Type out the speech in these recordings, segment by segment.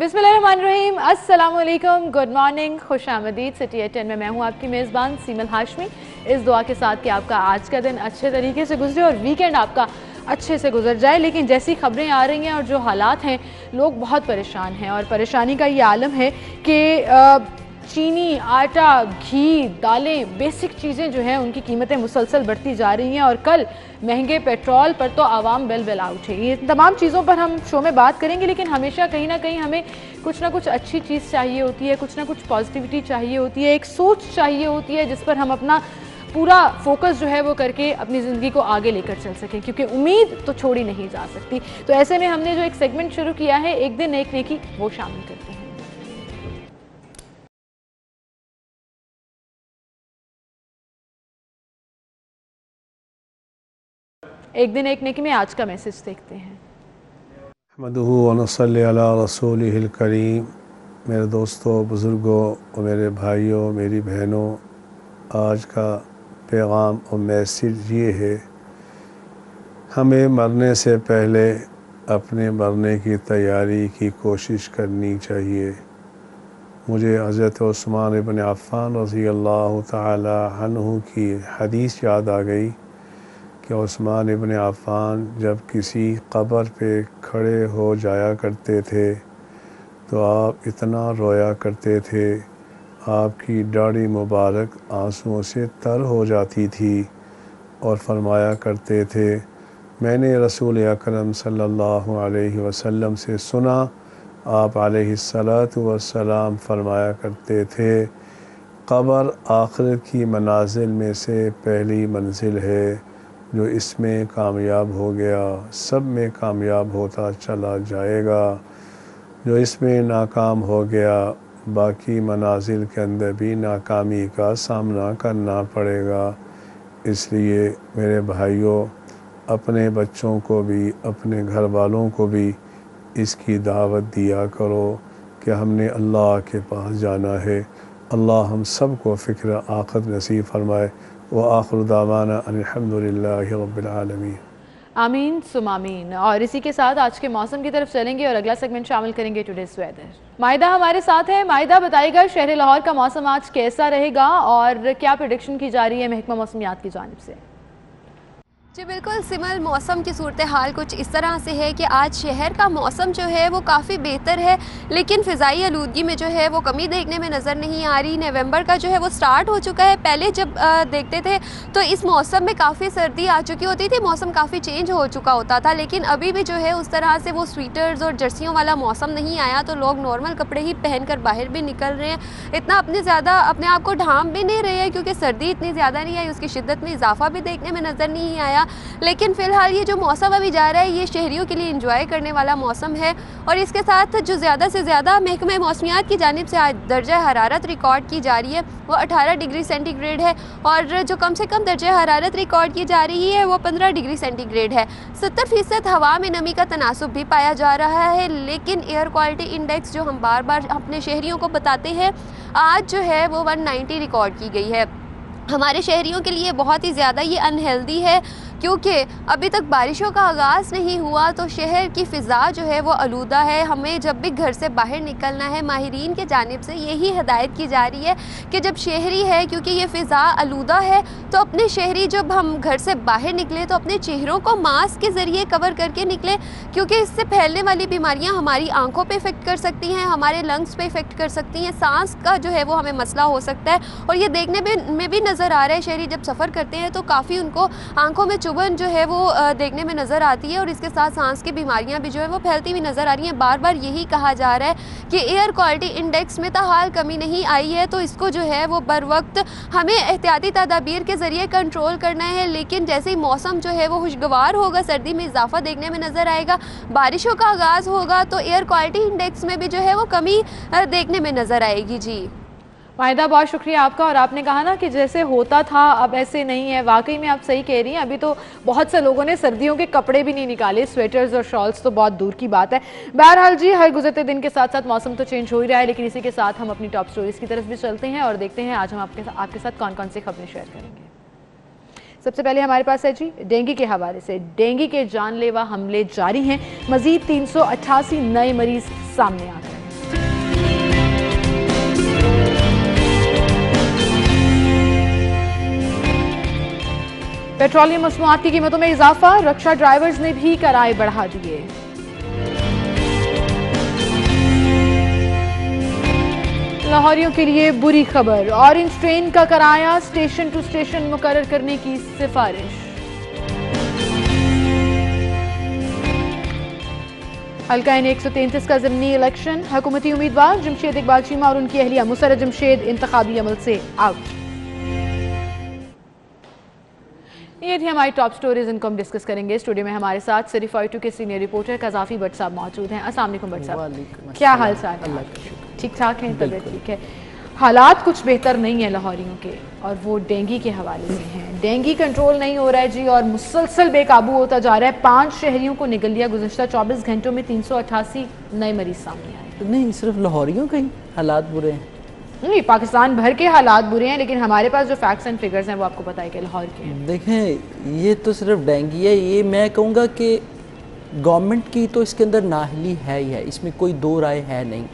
बिस्मिल्लाहिर्रहमानिर्रहीम, अस्सलामुअलैकुम, good morning, खुश आमदीद। सिटी एट 10 में मैं हूँ आपकी मेज़बान सीमल हाशमी, इस दुआ के साथ कि आपका आज का दिन अच्छे तरीके से गुजरे और वीकेंड आपका अच्छे से गुजर जाए। लेकिन जैसी खबरें आ रही हैं और जो हालात हैं, लोग बहुत परेशान हैं और परेशानी का ये आलम है कि चीनी, आटा, घी, दालें, बेसिक चीज़ें जो हैं उनकी कीमतें मुसलसल बढ़ती जा रही हैं और कल महंगे पेट्रोल पर तो आवाम बेल बेला उठे। ये तमाम चीज़ों पर हम शो में बात करेंगे, लेकिन हमेशा कहीं ना कहीं हमें कुछ ना कुछ अच्छी चीज़ चाहिए होती है, कुछ ना कुछ पॉजिटिविटी चाहिए होती है, एक सोच चाहिए होती है जिस पर हम अपना पूरा फोकस जो है वो करके अपनी ज़िंदगी को आगे लेकर चल सकें, क्योंकि उम्मीद तो छोड़ी नहीं जा सकती। तो ऐसे में हमने जो एक सेगमेंट शुरू किया है, एक दिन एक नेकी, वो शामिल करते हैं। एक दिन एक नेकी में आज का मैसेज देखते हैं। अहमदुहु व नसल्ली अला रसूलिहिल करीम। मेरे दोस्तों, बुज़ुर्गों और मेरे भाइयों, मेरी बहनों, आज का पैगाम और मैसेज ये है, हमें मरने से पहले अपने मरने की तैयारी की कोशिश करनी चाहिए। मुझे हज़रत उस्मान इब्न अफ़्फ़ान रज़ी अल्लाह तआला अन्हु की हदीस याद आ गई कि उस्मान इब्न अफ़्फ़ान जब किसी कब्र पे खड़े हो जाया करते थे तो आप इतना रोया करते थे, आपकी दाढ़ी मुबारक आंसुओं से तर हो जाती थी और फरमाया करते थे, मैंने रसूल अकरम सल्लल्लाहु अलैहि वसल्लम से सुना, आप अलैहिस्सलातु वस्सलाम फरमाया करते थे, कब्र आखिरत की मनाजिल में से पहली मंजिल है, जो इसमें कामयाब हो गया सब में कामयाब होता चला जाएगा, जो इसमें नाकाम हो गया बाकी मनाजिल के अंदर भी नाकामी का सामना करना पड़ेगा। इसलिए मेरे भाइयों, अपने बच्चों को भी, अपने घर वालों को भी इसकी दावत दिया करो कि हमने अल्लाह के पास जाना है। अल्लाह हम सब को फ़िक्र आखिरत नसीब फरमाए। व आखिर दावाना अल्हम्दुलिल्लाहि रब्बिल आलमीन। आमीन सुम आमीन। और इसी के साथ आज के मौसम की तरफ चलेंगे और अगला सेगमेंट शामिल करेंगे टुडेज वेदर। माहिदा हमारे साथ है। माहिदा, बताइएगा शहर लाहौर का मौसम आज कैसा रहेगा और क्या प्रेडिक्शन की जा रही है महकमा मौसमियात की जानिब से? जी बिल्कुल सिमल, मौसम की सूरत हाल कुछ इस तरह से है कि आज शहर का मौसम जो है वो काफ़ी बेहतर है, लेकिन फ़िज़ाई आलूदगी में जो है वो कमी देखने में नज़र नहीं आ रही। नवंबर का जो है वो स्टार्ट हो चुका है। पहले जब देखते थे तो इस मौसम में काफ़ी सर्दी आ चुकी होती थी, मौसम काफ़ी चेंज हो चुका होता था, लेकिन अभी भी जो है उस तरह से वो स्वेटर्स और जर्सियों वाला मौसम नहीं आया, तो लोग नॉर्मल कपड़े ही पहन कर बाहर भी निकल रहे हैं। इतना अपने ज़्यादा अपने आप को ढांप भी नहीं रहे हैं, क्योंकि सर्दी इतनी ज़्यादा नहीं आई, उसकी शिद्दत में इजाफा भी देखने में नज़र नहीं आया। लेकिन फ़िलहाल ये जो मौसम अभी जा रहा है, ये शहरियों के लिए इंजॉय करने वाला मौसम है। और इसके साथ जो ज़्यादा से ज़्यादा महकमा मौसमियात की जानिब से आज दर्जा हरारत रिकॉर्ड की जा रही है वो 18 डिग्री सेंटीग्रेड है, और जो कम से कम दर्जा हरारत रिकॉर्ड की जा रही है वो 15 डिग्री सेंटीग्रेड है। 70% हवा में नमी का तनासुब भी पाया जा रहा है। लेकिन एयर क्वालिटी इंडेक्स जो हम बार बार अपने शहरियों को बताते हैं, आज जो है वो 190 रिकॉर्ड की गई है। हमारे शहरियों के लिए बहुत ही ज़्यादा ये अनहेल्दी है, क्योंकि अभी तक बारिशों का आगाज़ नहीं हुआ, तो शहर की फ़िज़ा जो है वो आलूदा है। हमें जब भी घर से बाहर निकलना है, माहिरीन के जानिब से यही हिदायत की जा रही है कि जब शहरी है, क्योंकि ये फ़िज़ा आलूदा है, तो अपने शहरी जब हम घर से बाहर निकले तो अपने चेहरों को मास्क के ज़रिए कवर करके निकले, क्योंकि इससे फैलने वाली बीमारियाँ हमारी आँखों पर इफ़ेक्ट कर सकती हैं, हमारे लंग्स पर इफ़ेक्ट कर सकती हैं, सांस का जो है वो हमें मसला हो सकता है। और ये देखने में भी नज़र आ रहा है, शहरी जब सफ़र करते हैं तो काफ़ी उनको आँखों में चुभन जो है वो देखने में नज़र आती है, और इसके साथ सांस की बीमारियां भी जो है वो फैलती हुई नज़र आ रही हैं। बार बार यही कहा जा रहा है कि एयर क्वालिटी इंडेक्स में ताहाल कमी नहीं आई है, तो इसको जो है वो बर वक्त हमें एहतियाती तदाबीर के ज़रिए कंट्रोल करना है। लेकिन जैसे ही मौसम जो है वो खुशगवार होगा, सर्दी में इजाफा देखने में नज़र आएगा, बारिशों का आगाज़ होगा, तो एयर क्वालिटी इंडेक्स में भी जो है वो कमी देखने में नज़र आएगी। जी माहिदा, बहुत शुक्रिया आपका। और आपने कहा ना कि जैसे होता था अब ऐसे नहीं है, वाकई में आप सही कह रही हैं। अभी तो बहुत से लोगों ने सर्दियों के कपड़े भी नहीं निकाले, स्वेटर्स और शॉल्स तो बहुत दूर की बात है। बहरहाल जी, हर गुजरते दिन के साथ साथ मौसम तो चेंज हो ही रहा है, लेकिन इसी के साथ हम अपनी टॉप स्टोरीज की तरफ भी चलते हैं और देखते हैं आज हम आपके साथ कौन कौन सी खबरें शेयर करेंगे। सबसे पहले हमारे पास है जी डेंगू के हवाले से। डेंगू के जानलेवा हमले जारी हैं, मजीद 388 नए मरीज सामने आ गए। पेट्रोलियम मसनूआत की कीमतों में इजाफा, रक्षा ड्राइवर्स ने भी किराए बढ़ा दिए। लाहौरियों के लिए बुरी खबर, ऑरेंज ट्रेन का किराया स्टेशन टू स्टेशन मुकर्रर करने की सिफारिश। हल्का N 133 का ज़िमनी इलेक्शन, हुकूमती उम्मीदवार जमशेद इकबाल चीमा और उनकी अहलिया मुसर्रत जमशेद इंतखाबी अमल से आउट। ये थी हमारी टॉप स्टोरीज, इनको हम डिस्कस करेंगे। स्टूडियो में हमारे साथ सिटी 42 के सीनियर रिपोर्टर कज़ाफ़ी भट्ट साहब मौजूद हैं। अस्सलाम वालेकुम भट्ट साहब, क्या हाल चाल है? ठीक ठाक हैं, तबीयत ठीक है? हालात कुछ बेहतर नहीं है लाहौरियों के, और वो डेंगू के हवाले से हैं। डेंगू कंट्रोल नहीं हो रहा है जी, और मुसलसल बेकाबू होता जा रहा है। 5 शहरियों को निगल लिया। गुज़श्ता 24 घंटों में 388 नए मरीज सामने आए। नहीं, सिर्फ लाहौरियों के ही हालात बुरे हैं? नहीं, पाकिस्तान भर के हालात बुरे हैं, लेकिन हमारे पास जो फैक्ट्स एंड फिगर्स हैं वो आपको पता है कि लाहौर के हैं। देखें, ये तो सिर्फ डेंगू है। ये मैं कहूँगा कि गवर्नमेंट की तो इसके अंदर नाहली है ही है, इसमें कोई दो राय है नहीं।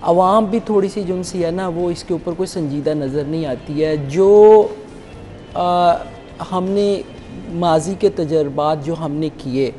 आवाम भी थोड़ी सी जो सी है ना, वो इसके ऊपर कोई संजीदा नज़र नहीं आती है। जो हमने माजी के तजर्बात जो हमने किए,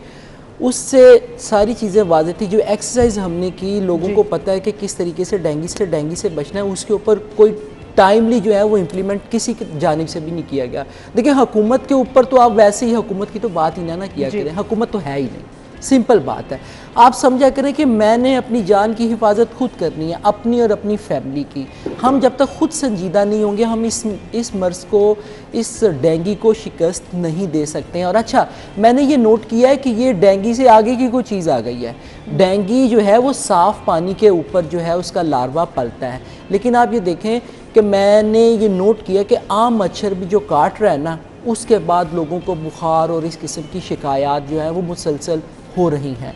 उससे सारी चीज़ें वाज़ेह थी। जो एक्सरसाइज हमने की, लोगों को पता है कि किस तरीके से डेंगू से बचना है। उसके ऊपर कोई टाइमली जो है वो इम्प्लीमेंट किसी की जानिब से भी नहीं किया गया। देखिए, हुकूमत के ऊपर तो आप वैसे ही हुकूमत की तो बात ही ना किया करें, हुकूमत तो है ही नहीं, सिंपल बात है। आप समझा करें कि मैंने अपनी जान की हिफाजत खुद करनी है, अपनी और अपनी फैमिली की। हम जब तक खुद संजीदा नहीं होंगे, हम इस मर्ज़ को, इस डेंगू को शिकस्त नहीं दे सकते हैं। और अच्छा, मैंने ये नोट किया है कि ये डेंगू से आगे की कोई चीज़ आ गई है। डेंगू जो है वो साफ़ पानी के ऊपर जो है उसका लार्वा पलता है, लेकिन आप ये देखें कि मैंने ये नोट किया कि आम मच्छर भी जो काट रहा है ना, उसके बाद लोगों को बुखार और इस किस्म की शिकायत जो है वो मुसलसल हो रही हैं।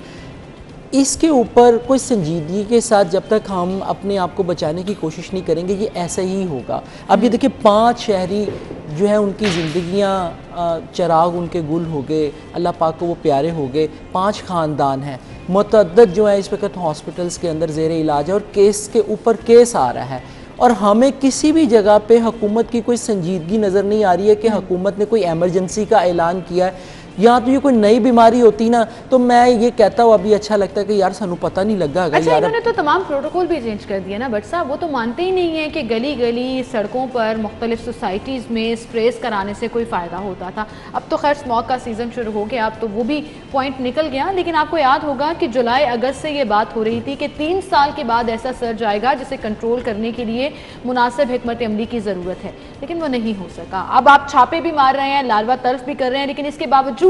इसके ऊपर कोई संजीदगी के साथ जब तक हम अपने आप को बचाने की कोशिश नहीं करेंगे, ये ऐसा ही होगा। अब ये देखिए, 5 शहरी जो है उनकी ज़िंदगियाँ चिराग उनके गुल हो गए, अल्लाह पाक को वो प्यारे हो गए। 5 ख़ानदान हैं, मुतअद्दिद जो है इस वक्त हॉस्पिटल्स के अंदर ज़ेरे इलाज है, और केस के ऊपर केस आ रहा है। और हमें किसी भी जगह पे हुकूमत की कोई संजीदगी नज़र नहीं आ रही है कि हुकूमत ने कोई एमरजेंसी का ऐलान किया है। या तो ये कोई नई बीमारी होती ना, तो मैं ये कहता हूँ अभी अच्छा लगता है कि यार सानू पता नहीं लगा। अच्छा, यार इन्होंने तो तमाम प्रोटोकॉल भी चेंज कर दिया ना भट्ट साहब। वो तो मानते ही नहीं है कि गली गली सड़कों पर मुख्तलिफ सोसाइटीज़ में स्प्रेस कराने से कोई फ़ायदा होता था। अब तो खैर स्मॉग का सीज़न शुरू हो गया, अब तो वो भी पॉइंट निकल गया। लेकिन आपको याद होगा कि जुलाई अगस्त से ये बात हो रही थी कि 3 साल के बाद ऐसा सर्ज आएगा जिसे कंट्रोल करने के लिए मुनासिब हिकमत अमली की ज़रूरत है, लेकिन वो नहीं हो सका। अब आप छापे भी मार रहे हैं, लार्वा तर्फ भी कर रहे हैं, लेकिन इसके बावजूद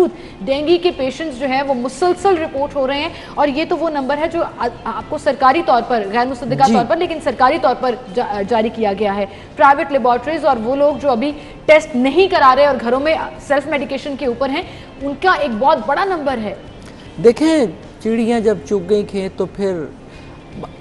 डेंगू के पेशेंट्स जो हैं वो मुसलसल रिपोर्ट हो रहे हैं। और ये तो वो नंबर है जो आपको सरकारी तौर पर, गैर मुसद्दका तौर पर, लेकिन सरकारी तौर पर जारी किया गया है। प्राइवेट लेबॉर्ट्रीज और वो लोग जो अभी टेस्ट नहीं करा रहे और घरों में सेल्फ मेडिकेशन के ऊपर हैं, उनका एक बहुत बड़ा नंबर है। देखें, चिड़ियाँ जब चुग गई खेत, तो फिर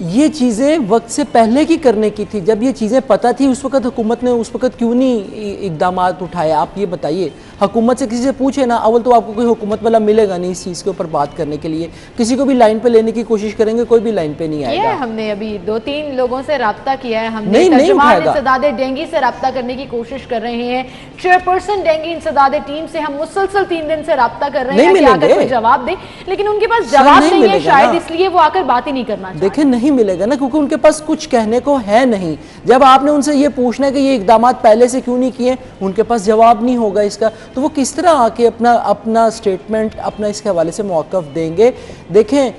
ये चीज़ें वक्त से पहले की करने की थी। जब ये चीज़ें पता थी, उस वक्त हुकूमत ने उस वक्त क्यों नहीं इकदाम उठाए? आप ये बताइए। हुकूमत से किसी से पूछे ना, अव्वल तो आपको कोई हुकूमत वाला मिलेगा नहीं इस चीज़ के ऊपर बात करने के लिए। किसी को भी लाइन पे लेने की कोशिश करेंगे, कोई भी लाइन पे नहीं आएगा। हमने अभी 2-3 लोगों से रब्ता किया है। हमने तर्जुमान इंसदादे डेंगू से रब्ता करने की कोशिश कर रहे हैं। चेयरपर्सन डेंगू इंसदादे टीम से हम मुसलसल 3 दिन से रब्ता कर रहे हैं कि आकर कोई जवाब दे, लेकिन उनके पास जवाब नहीं है। शायद इसलिए वो आकर बात ही नहीं करना चाहते। देखें, नहीं मिलेगा ना, क्योंकि उनके पास कुछ कहने को है नहीं। जब आपने उनसे ये पूछना है कि ये इकदाम पहले से क्यों नहीं किए, उनके पास जवाब नहीं होगा इसका, तो वो किस तरह आके अपना स्टेटमेंट अपना इसके हवाले से मौक़िफ़ देंगे? देखें,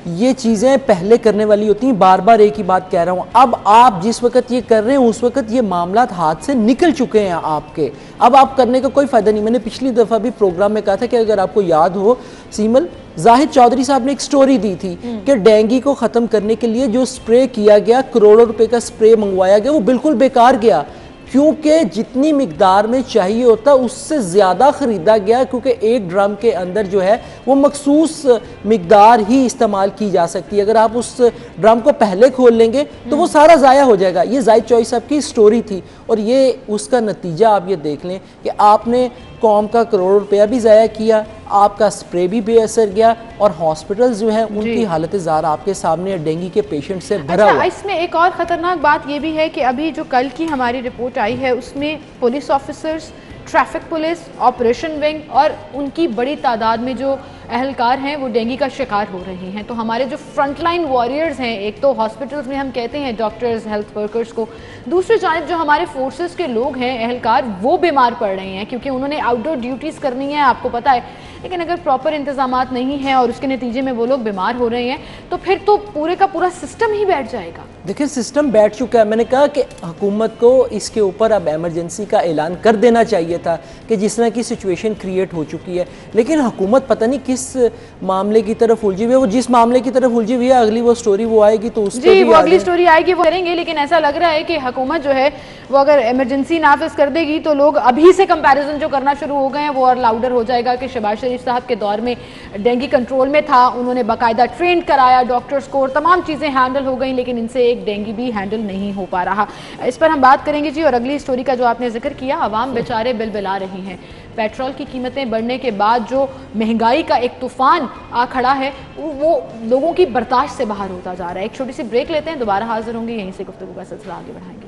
ये चीज़ें पहले करने वाली होती हैं। बार बार एक ही बात कह रहा हूँ। अब आप जिस वक्त ये कर रहे हैं, उस वक्त ये मामला हाथ से निकल चुके हैं आपके। अब आप करने का कोई फ़ायदा नहीं। मैंने पिछली दफ़ा भी प्रोग्राम में कहा था कि अगर आपको याद हो, सीमल जाहिद चौधरी साहब ने एक स्टोरी दी थी कि डेंगू को ख़त्म करने के लिए जो स्प्रे किया गया, करोड़ों रुपए का स्प्रे मंगवाया गया, वो बिल्कुल बेकार गया, क्योंकि जितनी मिकदार में चाहिए होता उससे ज़्यादा ख़रीदा गया, क्योंकि एक ड्रम के अंदर जो है वो मखसूस मिकदार ही इस्तेमाल की जा सकती है। अगर आप उस ड्रम को पहले खोल लेंगे तो वो सारा ज़ाया हो जाएगा। ये जाहिद चौधरी साहब की स्टोरी थी, और ये उसका नतीजा आप ये देख लें कि आपने कौम का करोड़ों रुपया भी ज़ाया किया, आपका स्प्रे भी बेअसर गया, और हॉस्पिटल्स जो हैं उनकी हालत ज़ार आपके सामने डेंगू के पेशेंट से भरा हुआ। इसमें एक और ख़तरनाक बात ये भी है कि अभी जो कल की हमारी रिपोर्ट आई है, उसमें police officers traffic police, operation wing और उनकी बड़ी तादाद में जो अहलकार हैं वो डेंगू का शिकार हो रहे हैं। तो हमारे जो फ्रंटलाइन वॉरियर्स हैं, एक तो हॉस्पिटल्स में हम कहते हैं डॉक्टर्स, हेल्थ वर्कर्स को, दूसरी जानिब जो हमारे फोर्सेस के लोग हैं, अहलकार, वो बीमार पड़ रहे हैं क्योंकि उन्होंने आउटडोर ड्यूटीज़ करनी है, आपको पता है। लेकिन अगर प्रॉपर इंतजामात नहीं है और उसके नतीजे में वो लोग बीमार हो रहे हैं तो फिर तो पूरे का पूरा सिस्टम ही बैठ जाएगा। देखिए सिस्टम बैठ चुका है। मैंने कहा कि हुकूमत को इसके ऊपर अब इमरजेंसी का ऐलान कर देना चाहिए था कि जिस तरह की सिचुएशन क्रिएट हो चुकी है, लेकिन हुकूमत पता नहीं किस मामले की तरफ उलझी हुई है। वो जिस मामले की तरफ उलझी हुई है, अगली वो स्टोरी वो आएगी तो उस जी वो अगली स्टोरी आएगी वो करेंगे। लेकिन ऐसा लग रहा है कि हुकूमत जो है वो अगर इमरजेंसी नाफिज कर देगी तो लोग अभी से कंपैरिजन जो करना शुरू हो गए हैं वो और लाउडर हो जाएगा कि शहबाज शरीफ साहब के दौर में डेंगू कंट्रोल में था, उन्होंने बाकायदा ट्रेन कराया, डॉक्टर्स को, तमाम चीज़ें हैंडल हो गई, लेकिन इनसे एक डेंगू भी हैंडल नहीं हो पा रहा। इस पर हम बात करेंगे जी। और अगली स्टोरी का जो आपने जिक्र किया, अवाम बेचारे बिलबिला रही हैं। पेट्रोल की कीमतें बढ़ने के बाद जो महंगाई का एक तूफान आ खड़ा है वो लोगों की बर्दाश्त से बाहर होता जा रहा है। एक छोटी सी ब्रेक लेते हैं, दोबारा हाजिर होंगे, यहीं से गुफ्तगू का सिलसिला आगे बढ़ाएंगे।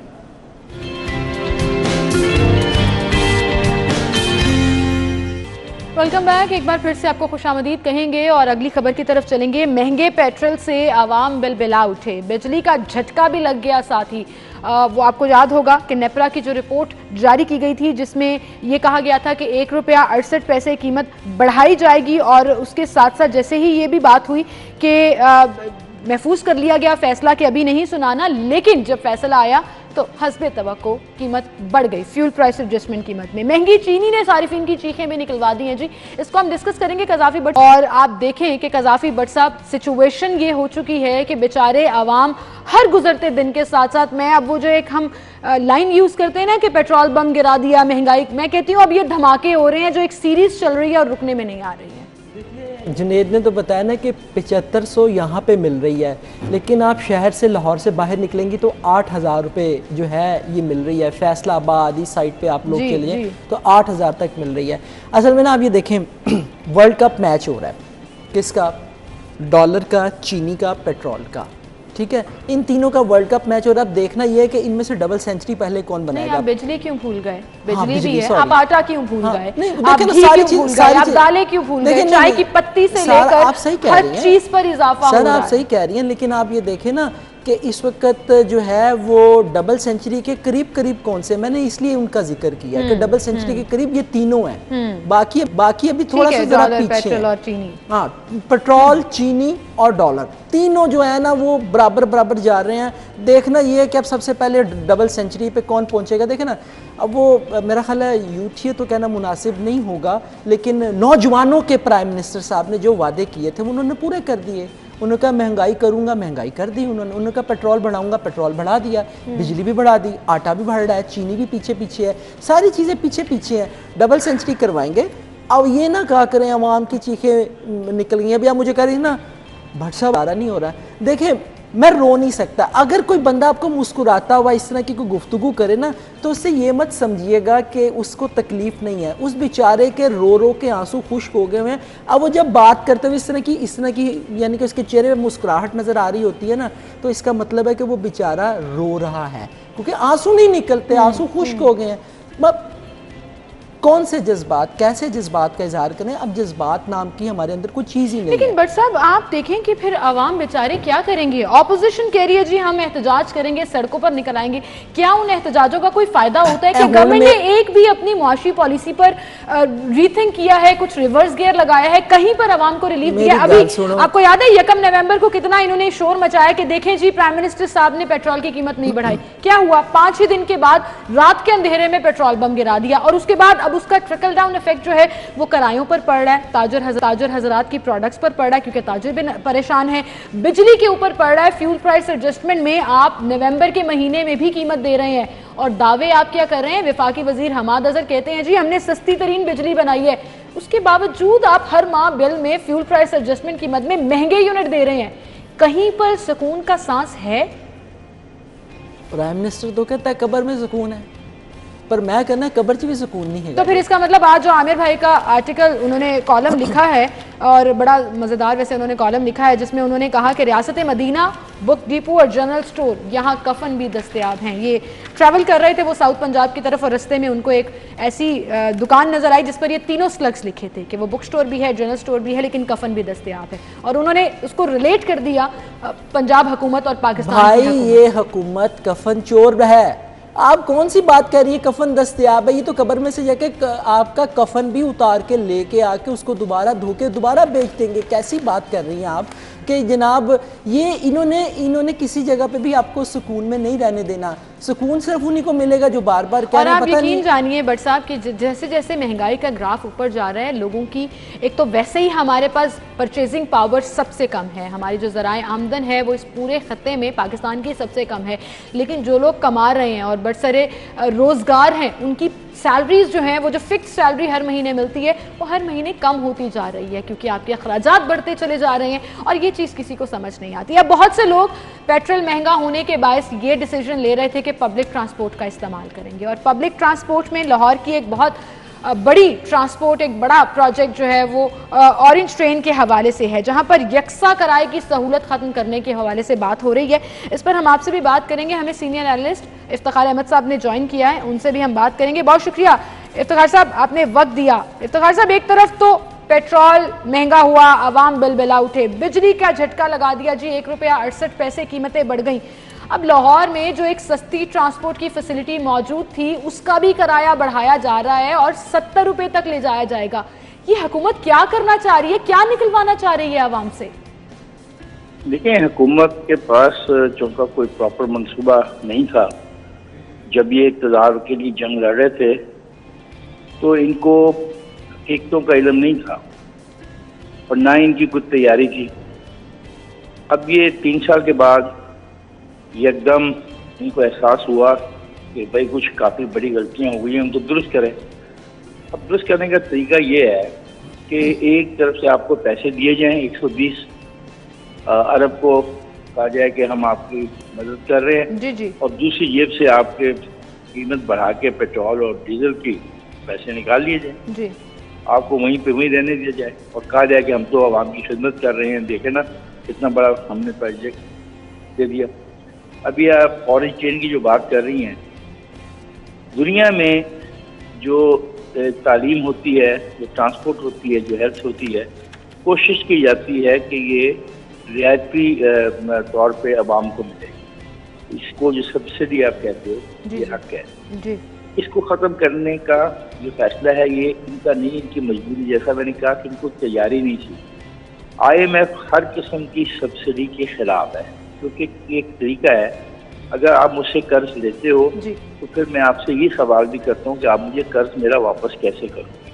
Welcome back. एक बार फिर से आपको खुशामदीद कहेंगे और अगली खबर की तरफ चलेंगे। महंगे पेट्रोल से आवाम बिलबिला उठे, बिजली का झटका भी लग गया साथ ही। वो आपको याद होगा कि नेपरा की जो रिपोर्ट जारी की गई थी जिसमें ये कहा गया था कि 1 रुपया 68 पैसे कीमत बढ़ाई जाएगी और उसके साथ साथ जैसे ही ये भी बात हुई कि महफूज कर लिया गया फैसला कि अभी नहीं सुनाना, लेकिन जब फैसला आया तो हस्बे तवक्को कीमत बढ़ गई। फ्यूल प्राइस एडजस्टमेंट कीमत में महंगी चीनी ने सारिफिन की चीखें भी निकलवा दी हैं जी। इसको हम डिस्कस करेंगे कज़ाफ़ी भट्ट। और आप देखें कि कज़ाफ़ी भट्ट साहब, सिचुएशन ये हो चुकी है कि बेचारे आवाम हर गुजरते दिन के साथ साथ, मैं अब वो जो एक हम लाइन यूज करते हैं ना कि पेट्रोल बम गिरा दिया, महंगाई, मैं कहती हूँ अब ये धमाके हो रहे हैं जो एक सीरीज चल रही है और रुकने में नहीं आ रही है। जुनेद ने तो बताया ना कि 7500 यहाँ पे मिल रही है, लेकिन आप शहर से, लाहौर से बाहर निकलेंगी तो 8000 रुपये जो है ये मिल रही है। फैसलाबाद इस साइड पे आप लोग के लिए तो 8000 तक मिल रही है। असल में ना आप ये देखें वर्ल्ड कप मैच हो रहा है, किसका? डॉलर का, चीनी का, पेट्रोल का, ठीक है। इन तीनों का वर्ल्ड कप मैच हो रहा है। अब देखना ये है कि इनमें से डबल सेंचुरी पहले कौन बनाएगा। आप बिजली क्यों भूल गए? बिजली हाँ, भी है, आप आटा क्यों भूल गए? आप घी सारी क्यों भूल गए? आप दालें क्यों भूल गए? चाय की पत्ती से लेकर हर चीज पर इजाफा हो रहा है। आप सही कह रही हैं, लेकिन आप ये देखें ना कि इस वक्त जो है वो डबल सेंचुरी के करीब करीब कौन से, मैंने इसलिए उनका जिक्र किया कि डबल सेंचुरी के करीब ये तीनों हैं। बाकी अभी थोड़ा सा जरा पीछे पेट्रोल और चीनी। हाँ, पेट्रोल, चीनी और डॉलर तीनों जो है ना वो बराबर बराबर जा रहे हैं। देखना ये है कि अब सबसे पहले डबल सेंचुरी पे कौन पहुंचेगा। देखे ना, अब वो मेरा ख्याल है यूथ ये तो कहना मुनासिब नहीं होगा, लेकिन नौजवानों के प्राइम मिनिस्टर साहब ने जो वादे किए थे उन्होंने पूरे कर दिए। उन्होंने कहा महंगाई करूंगा, महंगाई कर दी उन्होंने कहा पेट्रोल बढ़ाऊंगा, पेट्रोल बढ़ा दिया, बिजली भी बढ़ा दी, आटा भी बढ़ रहा है, चीनी भी पीछे पीछे है, सारी चीज़ें पीछे पीछे हैं। डबल सेंचुरी करवाएंगे। अब ये ना कहा करें अवाम की चीखें निकल गई। अभी आप मुझे कह रही ना भट्ट साहब आ रहा नहीं हो रहा। देखिए मैं रो नहीं सकता। अगर कोई बंदा आपको मुस्कुराता हुआ इस तरह की कोई गुफ्तगू करे ना तो उससे ये मत समझिएगा कि उसको तकलीफ नहीं है। उस बेचारे के रो रो के आंसू खुश्क हो गए हुए हैं। अब वो जब बात करते हुए इस तरह की यानी कि उसके चेहरे में मुस्कुराहट नजर आ रही होती है ना, तो इसका मतलब है कि वो बेचारा रो रहा है, क्योंकि आंसू नहीं निकलते, आंसू खुश्क हो गए हैं। कौन से जज्बात, कैसे जज्बात का इजहार करें? अब जज्बात नाम की हमारे अंदर कोई चीज़ ही नहीं। लेकिन भट्ट साहब आप देखें कि फिर आवाम बेचारे क्या करेंगे? ऑपोजिशन कह रही है जी हम एहतजाज करेंगे, सड़कों पर निकल आएंगे। क्या उन एहतजाजों का कोई फायदा होता है कि गवर्नमेंट ने एक भी अपनी मुआशी पॉलिसी पर रीथिंक किया है, कुछ रिवर्स गियर लगाया है, कहीं पर आवाम को रिलीफ दिया? अभी आपको याद है 1 नवंबर को कितना इन्होंने शोर मचाया कि देखें जी प्राइम मिनिस्टर साहब ने पेट्रोल की कीमत नहीं बढ़ाई। क्या हुआ? 5 ही दिन के बाद रात के अंधेरे में पेट्रोल बम गिरा दिया और उसके बाद अब उसका ट्रिकल डाउन इफेक्ट जो है वो करायों पर पड़ रहा है, ताजर हजरात की प्रोडक्ट्स पर पड़ रहा है क्योंकि ताजर भी परेशान है, बिजली के ऊपर पड़ रहा है। फ्यूल प्राइस एडजस्टमेंट में आप नवंबर के महीने में भी कीमत दे रहे हैं और दावे आप क्या कर रहे हैं? वफाकी वजीर हमाद अजहर कहते हैं जी हमने सस्ती तरीन बिजली बनाई है, उसके बावजूद आप हर माह बिल में फ्यूल प्राइस एडजस्टमेंट की मद में महंगे यूनिट दे रहे हैं। कहीं पर सुकून का सांस है? प्राइम मिनिस्टर तो कहता है कब्र में सुकून है, पर मैं कहना कब्र च भी सुकून नहीं है। तो फिर इसका मतलब आज जो आमिर भाई का आर्टिकल उन्होंने कॉलम लिखा है और बड़ा मज़ेदार वैसे उन्होंने कॉलम लिखा है जिसमें उन्होंने कहा कि रियासत मदीना बुक डिपो और जनरल स्टोर, यहाँ कफन भी दस्तयाब हैं। ये ट्रैवल कर रहे थे वो साउथ पंजाब की तरफ, और रास्ते में उनको एक ऐसी दुकान नजर आई जिस पर ये तीनों स्लग्स लिखे थे कि वो बुक स्टोर भी है, जनरल स्टोर भी है, लेकिन कफन भी दस्तयाब है। और उन्होंने उसको रिलेट कर दिया पंजाब हुकूमत और पाकिस्तान। भाई ये हुकूमत कफन चोर है, आप कौन सी बात कर रही है? कफन दस्तयाब है, ये तो कब्र में से जाके आपका कफन भी उतार के लेके आके उसको दोबारा धो के दोबारा बेच देंगे। कैसी बात कर रही हैं आप कि जनाब ये इन्होंने किसी जगह पे भी आपको सुकून में नहीं रहने देना। सुकून सिर्फ उन्हीं को मिलेगा जो बार बार कह रहे हैं। और आप यकीन जानिए बट साहब कि जैसे जैसे महंगाई का ग्राफ ऊपर जा रहा है, लोगों की एक तो वैसे ही हमारे पास परचेजिंग पावर सबसे कम है, हमारी जो ज़राए आमदन है वो इस पूरे खत्ते में पाकिस्तान की सबसे कम है, लेकिन जो लोग कमा रहे हैं और बड़सरे रोज़गार हैं उनकी सैलरीज जो हैं, वो जो फिक्स सैलरी हर महीने मिलती है वो हर महीने कम होती जा रही है, क्योंकि आपके अखराजात बढ़ते चले जा रहे हैं और ये चीज़ किसी को समझ नहीं आती। अब बहुत से लोग पेट्रोल महंगा होने के बायस ये डिसीजन ले रहे थे कि पब्लिक ट्रांसपोर्ट का इस्तेमाल करेंगे, और पब्लिक ट्रांसपोर्ट में लाहौर की एक बहुत बड़ी ट्रांसपोर्ट, एक बड़ा प्रोजेक्ट जो है वो ऑरेंज ट्रेन के हवाले से है, जहां पर यकसा किराए की सहूलत ख़त्म करने के हवाले से बात हो रही है। इस पर हम आपसे भी बात करेंगे, हमें सीनियर एनालिस्ट इफ्तिखार अहमद साहब ने ज्वाइन किया है, उनसे भी हम बात करेंगे। बहुत शुक्रिया इफ्तिखार साहब, आपने वक्त दिया। इफ्तिखार साहब, एक तरफ तो पेट्रोल महंगा हुआ, आवाम बिलबिला उठे, बिजली का झटका लगा दिया जी, 1 रुपया 68 पैसे कीमतें बढ़ गई। अब लाहौर में जो एक सस्ती ट्रांसपोर्ट की फैसिलिटी मौजूद थी उसका भी किराया बढ़ाया जा रहा है और 70 रुपए तक ले जाया जाएगा। ये हुकूमत क्या करना चाह रही है, क्या निकलवाना चाह रही है आवाम से? देखिए, हुकूमत के पास चूंकि कोई प्रॉपर मंसूबा नहीं था, जब ये इक़्तिदार के लिए जंग लड़ रहे थे तो इनको हकीकतों का इल्म नहीं था और ना इनकी कुछ तैयारी थी। अब ये 3 साल के बाद एकदम इनको एहसास हुआ कि भाई कुछ काफ़ी बड़ी गलतियां हो गई हैं, उनको दुरुस्त करें। अब दुरुस्त करने का तरीका ये है कि एक तरफ से आपको पैसे दिए जाएं, 120 अरब को कहा जाए कि हम आपकी मदद कर रहे हैं जी जी, और दूसरी जेब से आपके कीमत बढ़ा के पेट्रोल और डीजल की पैसे निकाल लिए जाए जी, आपको वहीं पे वहीं रहने दिया जाए और कहा जाए कि हम तो आवाम की खिदमत कर रहे हैं, देखे ना कितना बड़ा हमने प्रोजेक्ट दे दिया। अभी आप ऑरेंज ट्रेन की जो बात कर रही हैं, दुनिया में जो तालीम होती है, जो ट्रांसपोर्ट होती है, जो हेल्थ होती है, कोशिश की जाती है कि ये रियायती तौर पे अवाम को मिले। इसको जो सब्सिडी आप कहते हो ये हक है जी। इसको ख़त्म करने का जो फैसला है ये इनका नहीं, इनकी मजबूरी। जैसा मैंने कहा कि इनको तैयारी नहीं थी। IMF हर किस्म की सब्सिडी के खिलाफ है, क्योंकि एक तरीका है, अगर आप मुझसे कर्ज लेते हो तो फिर मैं आपसे ये सवाल भी करता हूँ कि आप मुझे कर्ज मेरा वापस कैसे करोगे,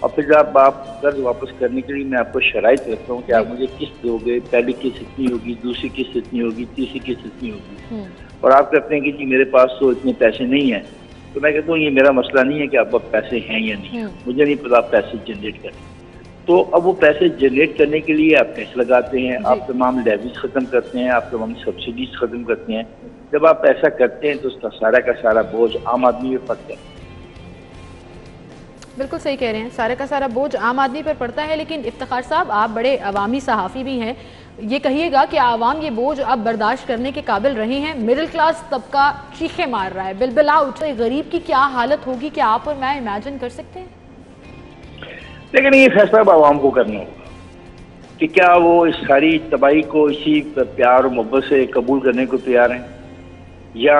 और फिर जब आप कर्ज वापस करने के लिए मैं आपको शराइत रखता हूँ कि आप मुझे किस्त दोगे, पहली किस्त इतनी होगी, दूसरी किस्त इतनी होगी, तीसरी किस्त इतनी होगी, और आप कहते हैं कि जी मेरे पास तो इतने पैसे नहीं हैं, तो मैं कहता हूँ ये मेरा मसला नहीं है कि आप पैसे हैं या नहीं, मुझे नहीं पता आप पैसे जनरेट करें। तो अब वो पैसे जनरेट करने के लिए आप टैक्स लगाते हैं, आप तमाम लेवीज ख़त्म करते हैं, आप तमाम सब्सिडीज ख़त्म करते हैं। जब आप ऐसा करते हैं तो उसका सारा का सारा बोझ आम आदमी पर पड़ता है। बिल्कुल सही कह रहे हैं, सारे का सारा बोझ आम आदमी पर पड़ता है। लेकिन इफ्तिखार साहब, आप बड़े अवामी सहाफ़ी भी हैं, ये कहिएगा कि आवाम ये बोझ अब बर्दाश्त करने के काबिल रहे हैं? मिडिल क्लास तबका चीखे मार रहा है, बिलबिला उठ रहे, गरीब की क्या हालत होगी, क्या आप और मैं इमेजिन कर सकते हैं? लेकिन ये फैसला अब आवाम को करना होगा कि क्या वो इस सारी तबाही को इसी प्यार और मोहब्बत से कबूल करने को तैयार हैं, या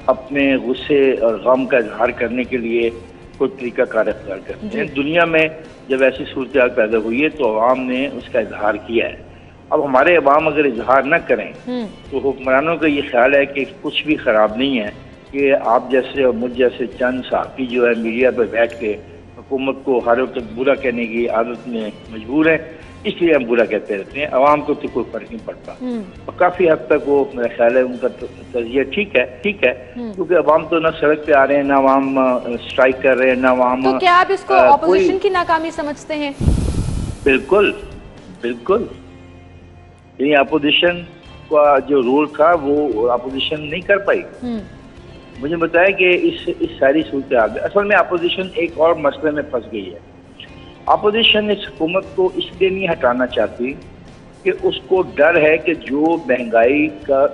अपने गुस्से और गम का इजहार करने के लिए कोई तरीका कार इख्तियार करते हैं। दुनिया में जब ऐसी सूरत पैदा हुई है तो अवाम ने उसका इजहार किया है। अब हमारे अवाम अगर इजहार न करें तो हुक्मरानों का ये ख्याल है कि कुछ भी ख़राब नहीं है कि आप जैसे और मुझ जैसे चंद साथी जो है मीडिया पर बैठ के हुकूमत को हर वक्त बुरा कहने की आदत में मजबूर है, इसलिए हम बुरा कहते रहते हैं। अवाम को तो कोई फर्क नहीं पड़ता और काफ़ी हद तक वो मेरा ख्याल है उनका तजिया ठीक है क्योंकि अवाम तो ना सड़क पे आ रहे हैं, ना अवाम स्ट्राइक कर रहे हैं, ना अवाम। तो क्या आप इसको अपोजिशन की नाकामी समझते हैं? बिल्कुल बिल्कुल, यानी अपोजिशन का जो रोल था वो अपोजिशन नहीं कर पाई। मुझे बताया कि इस सारी सूरत हाल में असल में अपोजिशन एक और मसले में फंस गई है। अपोजिशन इस हुकूमत को इसलिए नहीं हटाना चाहती कि उसको डर है कि जो महंगाई का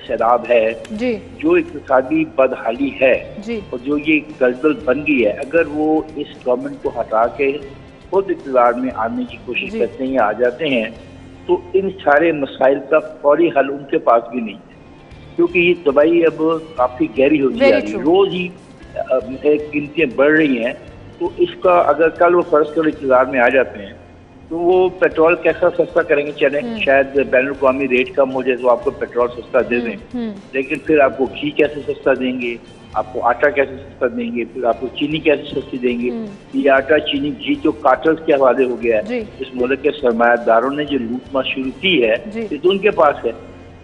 सैलाब है जी, जो इक़्तिसादी बदहाली है जी, और जो ये दलदल बन गई है, अगर वो इस गवर्नमेंट को हटा के खुद इक़्तिदार में आने की कोशिश करते हैं या आ जाते हैं तो इन सारे मसाइल का फौरी हल उनके पास भी नहीं है, क्योंकि ये तबाही अब काफ़ी गहरी होती जा रही है, रोज़ ही गिनतियाँ बढ़ रही हैं। तो इसका अगर कल वो फर्ज करो इक़्तिदार में आ जाते हैं तो वो पेट्रोल कैसा सस्ता करेंगे, चले शायद बैनुल-अक़वामी रेट कम हो जाए तो आपको पेट्रोल सस्ता दे दें, लेकिन फिर आपको घी कैसे सस्ता देंगे, आपको आटा कैसे सस्ता देंगे, फिर आपको चीनी कैसे सस्ती देंगे। ये आटा चीनी घी जो कार्टल्स के हवाले हो गया है, इस मुल्क के सरमायादारों ने जो लूटमार शुरू की है ये तो उनके पास है,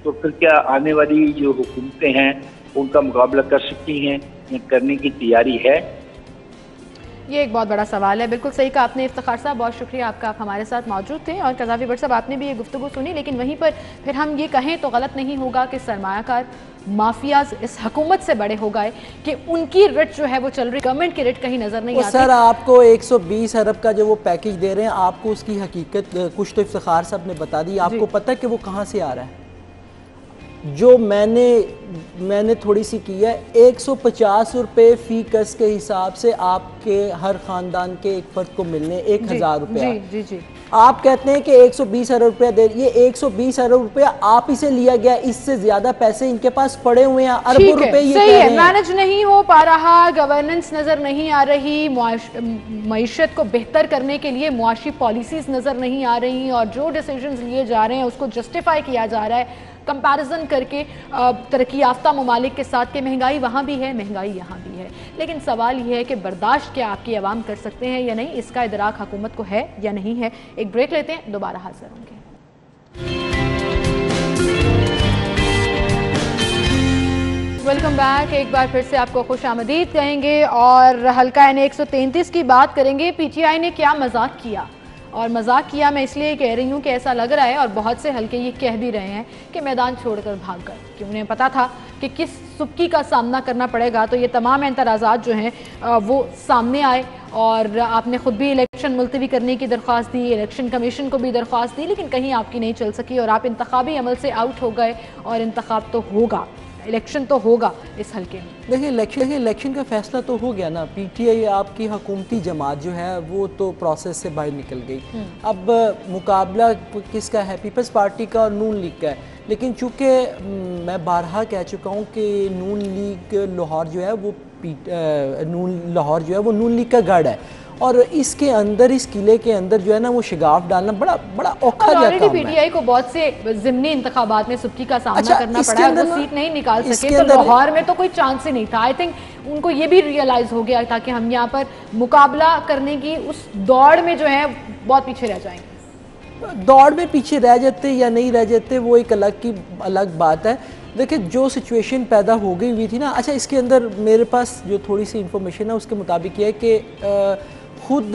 तो फिर क्या आने वाली जो हुकूमतें हैं उनका मुकाबला कर सकती हैं या करने की तैयारी है? ये एक बहुत बड़ा सवाल है। बिल्कुल सही कहा आपने इफ्तिखार साहब, बहुत शुक्रिया आपका, आप हमारे साथ मौजूद थे। और कज़ाफ़ी भट्ट साहब आपने भी ये गुफ्तगू सुनी, लेकिन वहीं पर फिर हम ये कहें तो गलत नहीं होगा कि सरमायाकार माफियाज इस हुकूमत से बड़े हो गए कि उनकी रेट जो है वो चल रही, गवर्नमेंट की रेट कहीं नजर नहीं आती। सर आपको 120 अरब का जो वो पैकेज दे रहे हैं, आपको उसकी हकीकत कुछ तो इफ्तिखार साहब ने बता दी, आपको पता है कि वो कहाँ से आ रहा है? जो मैंने थोड़ी सी की है, 150 रुपये फी कस के हिसाब से आपके हर ख़ानदान के एक फ़र्द को मिलने 1000 रुपया। जी जी, आप कहते हैं कि 120 अरब रुपया दे, ये 120 अरब रुपया आप इसे लिया गया, इससे ज्यादा पैसे इनके पास पड़े हुए हैं, अरबों रुपए। ये सही है, मैनेज नहीं हो पा रहा, गवर्नेंस नजर नहीं आ रही, मईशत को बेहतर करने के लिए मुआशी पॉलिसीज नजर नहीं आ रही, और जो डिसीजंस लिए जा रहे हैं उसको जस्टिफाई किया जा रहा है कंपैरिजन करके तरक्की याफ्ता ममालिक के साथ कि महंगाई वहाँ भी है, महंगाई यहाँ भी है। लेकिन सवाल ये है कि बर्दाश्त क्या आपकी आवाम कर सकते हैं या नहीं, इसका इदराक हुकूमत को है या नहीं है। एक ब्रेक लेते हैं, दोबारा हाजिर होंगे। वेलकम बैक, एक बार फिर से आपको खुश आमदीद कहेंगे और हल्का N 133 की बात करेंगे। PTI ने क्या मजाक किया, और मजाक किया मैं इसलिए कह रही हूँ कि ऐसा लग रहा है, और बहुत से हल्के ये कह भी रहे हैं कि मैदान छोड़कर भाग गए, कि उन्हें पता था कि किस सुबकी का सामना करना पड़ेगा। तो ये तमाम एतराज़ात जो हैं वो सामने आए, और आपने ख़ुद भी इलेक्शन मुलतवी करने की दरख्वास्त दी, इलेक्शन कमीशन को भी दरख्वास्त दी, लेकिन कहीं आपकी नहीं चल सकी और आप इंतखाबी अमल से आउट हो गए। और इंतखाब तो होगा, इलेक्शन तो होगा इस हल्के में। देखिए इलेक्शन का फैसला तो हो गया ना। PTI आपकी हुकूमती जमात जो है वो तो प्रोसेस से बाहर निकल गई। अब मुकाबला किसका है? पीपल्स पार्टी का और नून लीग का है। लेकिन चूँकि मैं बारहा कह चुका हूँ कि नून लीग लाहौर जो है वो नून लीग का गढ़ है, और इसके अंदर, इस किले के अंदर जो है ना वो शिगाफ डालना बड़ा औखा काम है। PTI को बहुत से ज़िमनी इंतखाबात में सुबकी का सामना करना पड़ा, वो सीट नहीं निकाल सके, तो लाहौर में तो कोई चांस ही नहीं था। आई थिंक उनको ये भी रियलाइज हो गया था कि हम यहाँ पर मुकाबला करने की उस दौड़ में जो है बहुत पीछे रह जाएंगे। दौड़ में पीछे रह जाते या नहीं रह जाते वो एक अलग बात है। देखिए जो सिचुएशन पैदा हो गई हुई थी ना, अच्छा इसके अंदर मेरे पास जो थोड़ी सी इन्फॉर्मेशन है उसके मुताबिक ये है कि खुद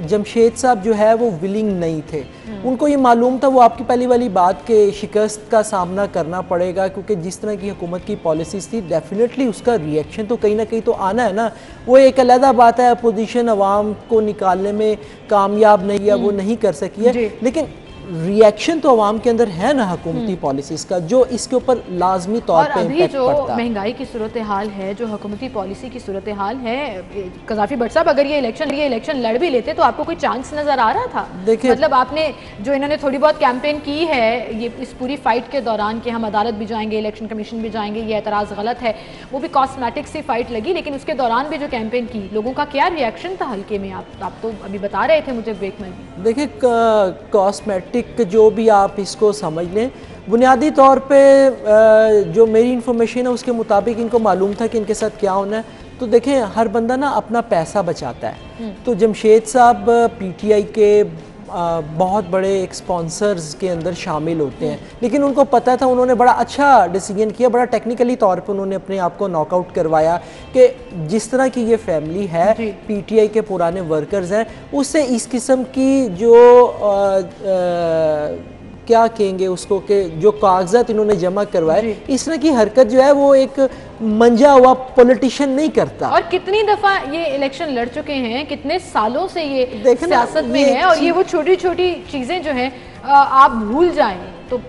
जमशेद साहब जो है वो विलिंग नहीं थे। उनको ये मालूम था, वो आपकी पहली वाली बात के शिकस्त का सामना करना पड़ेगा, क्योंकि जिस तरह की हुकूमत की पॉलिसीज़ थी डेफिनेटली उसका रिएक्शन तो कहीं ना कहीं तो आना है ना। वो एक अलग बात है, अपोजिशन अवाम को निकालने में कामयाब नहीं है, वो नहीं कर सकी है, लेकिन रिएक्शन तो अवाम के अंदर है ना हुकूमती पॉलिसीज का, जो इसके ऊपर लाजमी तौर पे इम्पैक्ट पड़ता है। जो महंगाई की सूरत हाल है, जो हुकूमती पॉलिसी की सूरत हाल है, कज़ाफ़ी भट्ट साहब अगर ये इलेक्शन लड़ भी लेते तो आपको कोई चांस नजर आ रहा था? देखिए मतलब आपने जो इन्होंने थोड़ी बहुत कैंपेन की है ये इस पूरी फाइट के दौरान कि हम अदालत भी जाएंगे, इलेक्शन कमीशन भी जाएंगे, ये एतराज़ गलत है, वो भी कॉस्मेटिक सी फाइट लगी, लेकिन उसके दौरान भी जो कैंपेन की, लोगों का क्या रिएक्शन था हल्के में? आप तो अभी बता रहे थे मुझे ब्रेक में। देखिए कॉस्मेटिक जो भी आप इसको समझ लें, बुनियादी तौर पे जो मेरी इन्फॉर्मेशन है उसके मुताबिक इनको मालूम था कि इनके साथ क्या होना है। तो देखें हर बंदा ना अपना पैसा बचाता है, तो जमशेद साहब PTI के बहुत बड़े एक स्पॉन्सर्स के अंदर शामिल होते हैं, लेकिन उनको पता था, उन्होंने बड़ा अच्छा डिसीजन किया, बड़ा टेक्निकली तौर पे उन्होंने अपने आप को नॉकआउट करवाया कि जिस तरह की ये फैमिली है, PTI के पुराने वर्कर्स हैं, उससे इस किस्म की जो क्या कहेंगे उसको कि जो कागजात इन्होंने जमा करवाए, इस तरह की हरकत जो है वो एक मंजा हुआ पॉलिटिशियन नहीं करता। और कितनी दफा ये इलेक्शन लड़ चुके हैं, कितने सालों से ये सियासत में है, और ये वो छोटी छोटी चीजें जो हैं आप भूल जाएं तो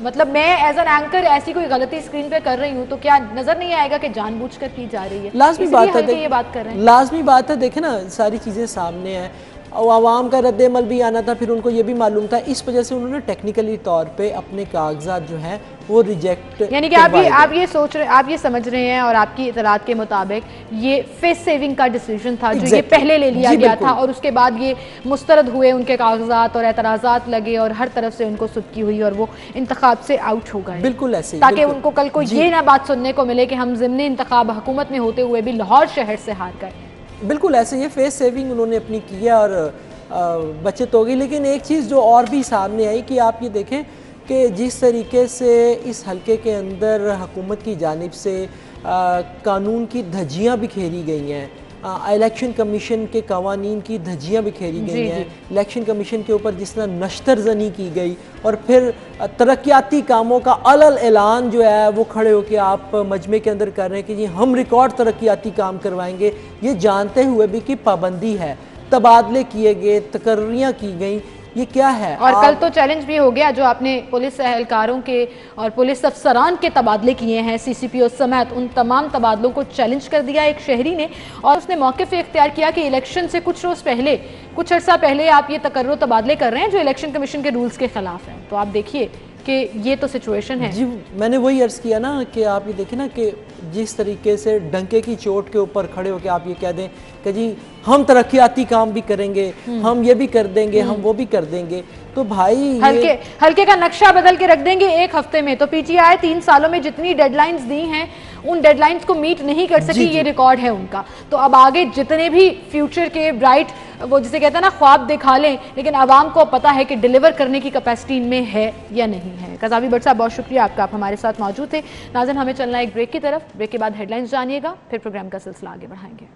मतलब मैं एज एन एंकर ऐसी कोई गलती स्क्रीन पे कर रही हूँ तो क्या नजर नहीं आएगा कि जानबूझकर की जा रही है? लाजमी बात है, ये बात कर रहे हैं, लाजमी बात है, देखे ना सारी चीज़ें सामने हैं और आवाम का रद्द-ए-अमल भी आना था, फिर उनको ये भी मालूम था, इस वजह से उन्होंने टेक्निकली तौर पे अपने कागजात जो हैं वो रिजेक्ट, यानी कि आप ये सोच रहे, आप ये समझ रहे हैं और आपकी इतलात के मुताबिक ये फेस सेविंग का डिसीजन था जो ये पहले ले लिया गया था और उसके बाद ये मुस्तरद हुए, उनके कागजात और एतराज़ात लगे और हर तरफ से उनको सुदकी हुई और वो इंतखाब से आउट हो गए। बिल्कुल ऐसे, ताकि उनको कल को ये ना बात सुनने को मिले कि हम ज़िमनी इंतखाब हुकूमत में होते हुए भी लाहौर शहर से हार गए। बिल्कुल ऐसे, ये फेस सेविंग उन्होंने अपनी की है और बचत होगी। लेकिन एक चीज़ जो और भी सामने आई कि आप ये देखें कि जिस तरीके से इस हलके के अंदर हुकूमत की जानिब से कानून की धज्जियाँ बिखेरी गई हैं, इलेक्शन कमीशन के कवानीन की धज्जियाँ बिखेरी गई हैं, इलेक्शन कमीशन के ऊपर जिस तरह नश्तरजनी की गई और फिर तरक्याती कामों का अलल ऐलान जो है वो खड़े होकर आप मजमे के अंदर कर रहे हैं कि जी हम रिकॉर्ड तरक्याती काम करवाएंगे, ये जानते हुए भी कि पाबंदी है, तबादले किए गए, तकर्रियाँ की गई, ये क्या है? और कल तो चैलेंज भी हो गया जो आपने पुलिस एहलकारों के और पुलिस अफसरान के तबादले किए हैं CCPO समेत, उन तमाम तबादलों को चैलेंज कर दिया एक शहरी ने और उसने मौके पे इख्तियार किया कि इलेक्शन से कुछ रोज़ पहले, कुछ अर्सा पहले आप ये तकर्रो तबादले कर रहे हैं जो इलेक्शन कमीशन के रूल्स के खिलाफ हैं। तो आप देखिए कि ये तो सिचुएशन है। जी मैंने वही अर्ज़ किया ना कि आप ये देखें ना कि जिस तरीके से डंके की चोट के ऊपर खड़े होकर आप ये कह दें कि जी हम तरक्याती काम भी करेंगे, हम ये भी कर देंगे, हम वो भी कर देंगे, तो भाई हल्के का नक्शा बदल के रख देंगे एक हफ्ते में। तो PTI 3 सालों में जितनी डेडलाइंस दी हैं उन डेडलाइंस को मीट नहीं कर सकी, ये रिकॉर्ड है उनका। तो अब आगे जितने भी फ्यूचर के ब्राइट, वो जिसे कहते हैं ना ख्वाब दिखा लें, लेकिन आवाम को पता है कि डिलीवर करने की कैपेसिटी इनमें है या नहीं है। कज़ावी भट्ट साहब बहुत शुक्रिया आपका, आप हमारे साथ मौजूद थे। नाज़रीन हमें चलना एक ब्रेक की तरफ, ब्रेक के बाद हेडलाइंस जानिएगा, फिर प्रोग्राम का सिलसिला आगे बढ़ाएंगे।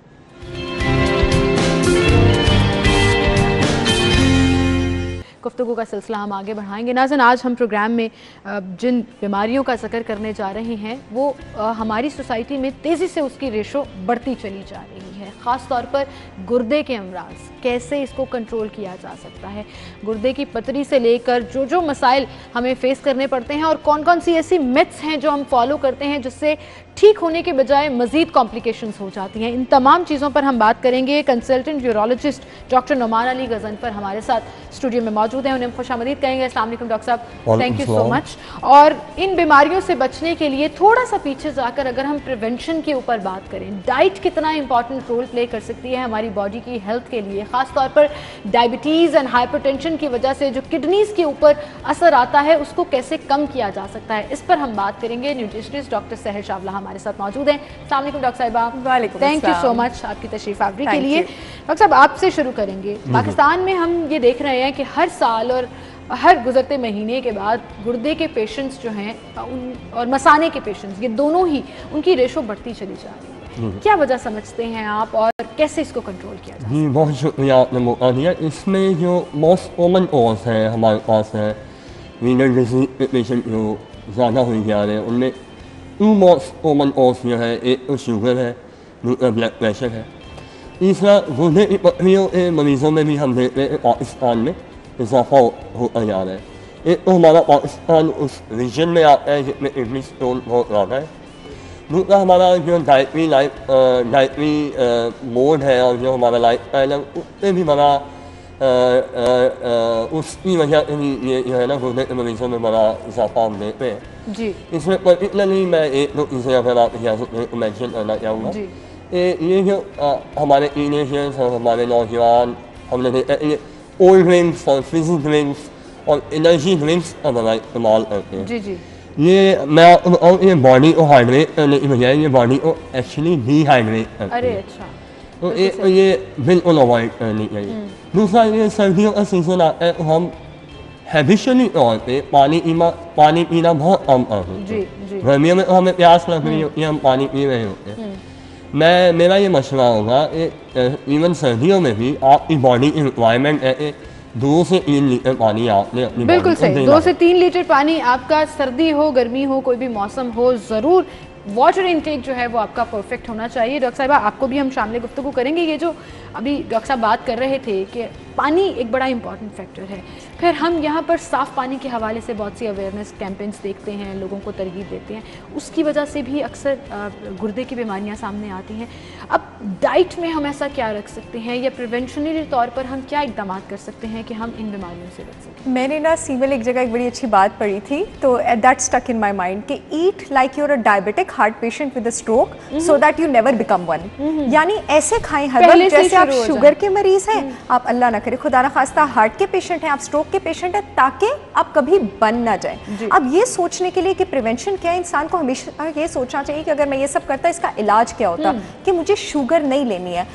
गुफ्तगू का सिलसिला हम आगे बढ़ाएंगे। नाज़रीन आज हम प्रोग्राम में जिन बीमारियों का जिक्र करने जा रहे हैं वो हमारी सोसाइटी में तेज़ी से उसकी रेशो बढ़ती चली जा रही है, ख़ास तौर पर गुर्दे के अमराज, कैसे इसको कंट्रोल किया जा सकता है, गुर्दे की पथरी से लेकर जो जो मसाइल हमें फेस करने पड़ते हैं और कौन कौन सी ऐसी मिथ्स हैं जो हम फॉलो करते हैं जिससे ठीक होने के बजाय मज़ीद कॉम्प्लिकेशंस हो जाती हैं। इन तमाम चीज़ों पर हम बात करेंगे। Consultant urologist doctor Numan Ali Ghazanfar हमारे साथ स्टूडियो में मौजूद हैं, उन्हें खुशामदीद कहेंगे। अस्सलाम वालेकुम डॉक्टर साहब, थैंक यू सो मच। और इन बीमारियों से बचने के लिए थोड़ा सा पीछे जाकर अगर हम प्रिवेंशन के ऊपर बात करें, डाइट कितना इंपॉर्टेंट रोल प्ले कर सकती है हमारी बॉडी की हेल्थ के लिए, ख़ासतौर पर डायबिटीज़ एंड हाइपरटेंशन की वजह से जो किडनीज़ के ऊपर असर आता है उसको कैसे कम किया जा सकता है, इस पर हम बात करेंगे। न्यूट्रिशनिस्ट डॉक्टर सहर शावला हमारे साथ मौजूद हैं। अस्सलाम वालेकुम डॉक्टर साहिबा। वालेकुम, थैंक यू सो मच आपकी तशरीफ आवरी के लिए। डॉक्टर साहब आपसे शुरू करेंगे। पाकिस्तान में हम ये देख रहे हैं कि हर साल और हर गुजरते महीने के बाद गुर्दे के पेशेंट्स जो हैं और मसाने के पेशेंट्स, ये दोनों ही उनकी रेशो बढ़ती चली जा रही है। क्या वजह समझते हैं आप और कैसे इसको कंट्रोल किया जाए? जी बहुत शुक्रिया आपने मौका दिया। इसमें जो मोस्ट कॉमन कॉज है हमारे पास है रीनल डिजीज के पेशेंट जो ज़्यादा हुई जा रहे हैं, उनमें 2 मोस्ट कॉमन कॉज जो है, एक तो शुगर है, दूसरा ब्लड प्रेशर है, तीसरा गुर्दे की पथरियों के मरीज़ों में भी हम देखते हैं पाकिस्तान में इजाफा होता जा रहा है। एक तो हमारा पाकिस्तान उस रीजन में आता है जिसमें किडनी स्टोन बहुत ज़्यादा है, दूसरा हमारा जो डाइटरी मोड है और जो हमारा लाइफ स्टाइल है उससे भी बड़ा उसकी वजह से भी ये जो है ना गुर्दे के मरीजों में बड़ा इजाफा हम देखते हैं जी। इसमें पर्टिकुलरली मैं एक दो चीज़ें अगर आप इजाज़त को मैंशन करना चाहूँगा। ये जो हमारे टीनेजर्स और हमारे नौजवान, हमने देखा ये कोल्ड ड्रिंक्स और फिजी ड्रिंक्स और एनर्जी ड्रिंक्स का बड़ा इस्तेमाल करते हैं। जी जी, ये मैं आपको बताऊँ, ये बॉडी को हाइड्रेट करने की बजाय ये बॉडी को एक्चुअली डिहाइड्रेट करते हैं। अरे अच्छा, तो ये बिल्कुल अवॉइड करनी चाहिए। दूसरा, ये सर्दियों का सीजन आता है तो हम हैबिचुअली तौर पे पानी पीना बहुत कम करते हैं। गर्मियों में तो हमें प्यास लग रही होती है, हम पानी पी रहे होते हैं। मेरा ये मशवरा होगा इवन सर्दियों में भी आपकी बॉडी की रिक्वायरमेंट है 2 से 3 लीटर पानी आपने बिल्कुल सही 2 से 3 लीटर पानी आपका सर्दी हो गर्मी हो कोई भी मौसम हो ज़रूर वाटर इनटेक जो है वो आपका परफेक्ट होना चाहिए। डॉक्टर साहिबा, आपको भी हम शामिल गुफ्तगू करेंगे। ये जो अभी डॉक्टर साहब बात कर रहे थे कि पानी एक बड़ा इंपॉर्टेंट फैक्टर है, फिर हम यहाँ पर साफ़ पानी के हवाले से बहुत सी अवेयरनेस कैंपेन्स देखते हैं, लोगों को तरगीब देते हैं, उसकी वजह से भी अक्सर गुर्दे की बीमारियाँ सामने आती हैं। अब डाइट में हम ऐसा क्या रख सकते हैं या प्रिवेंशनरी तौर पर हम क्या इकदाम कर सकते हैं कि हम इन बीमारियों से बच सकें? मैंने ना सीमल एक जगह एक बड़ी अच्छी बात पढ़ी थी, तो that stuck in my mind कि eat like you're a diabetic heart patient with a stroke so that you never become one. यानी ऐसे खाएं हर वक्त जैसे आप शुगर के मरीज हैं, आप अल्लाह ना करे खुदा ना खास्ता हार्ट के पेशेंट हैं, आप स्ट्रोक के पेशेंट हैं, ताकि आप कभी बन ना जाए। अब ये सोचने के लिए कि प्रिवेंशन क्या है, इंसान को हमेशा ये सोचना चाहिए कि अगर मैं ये सब करता इसका इलाज क्या होता, कि मुझे शुगर नहीं लेनी है।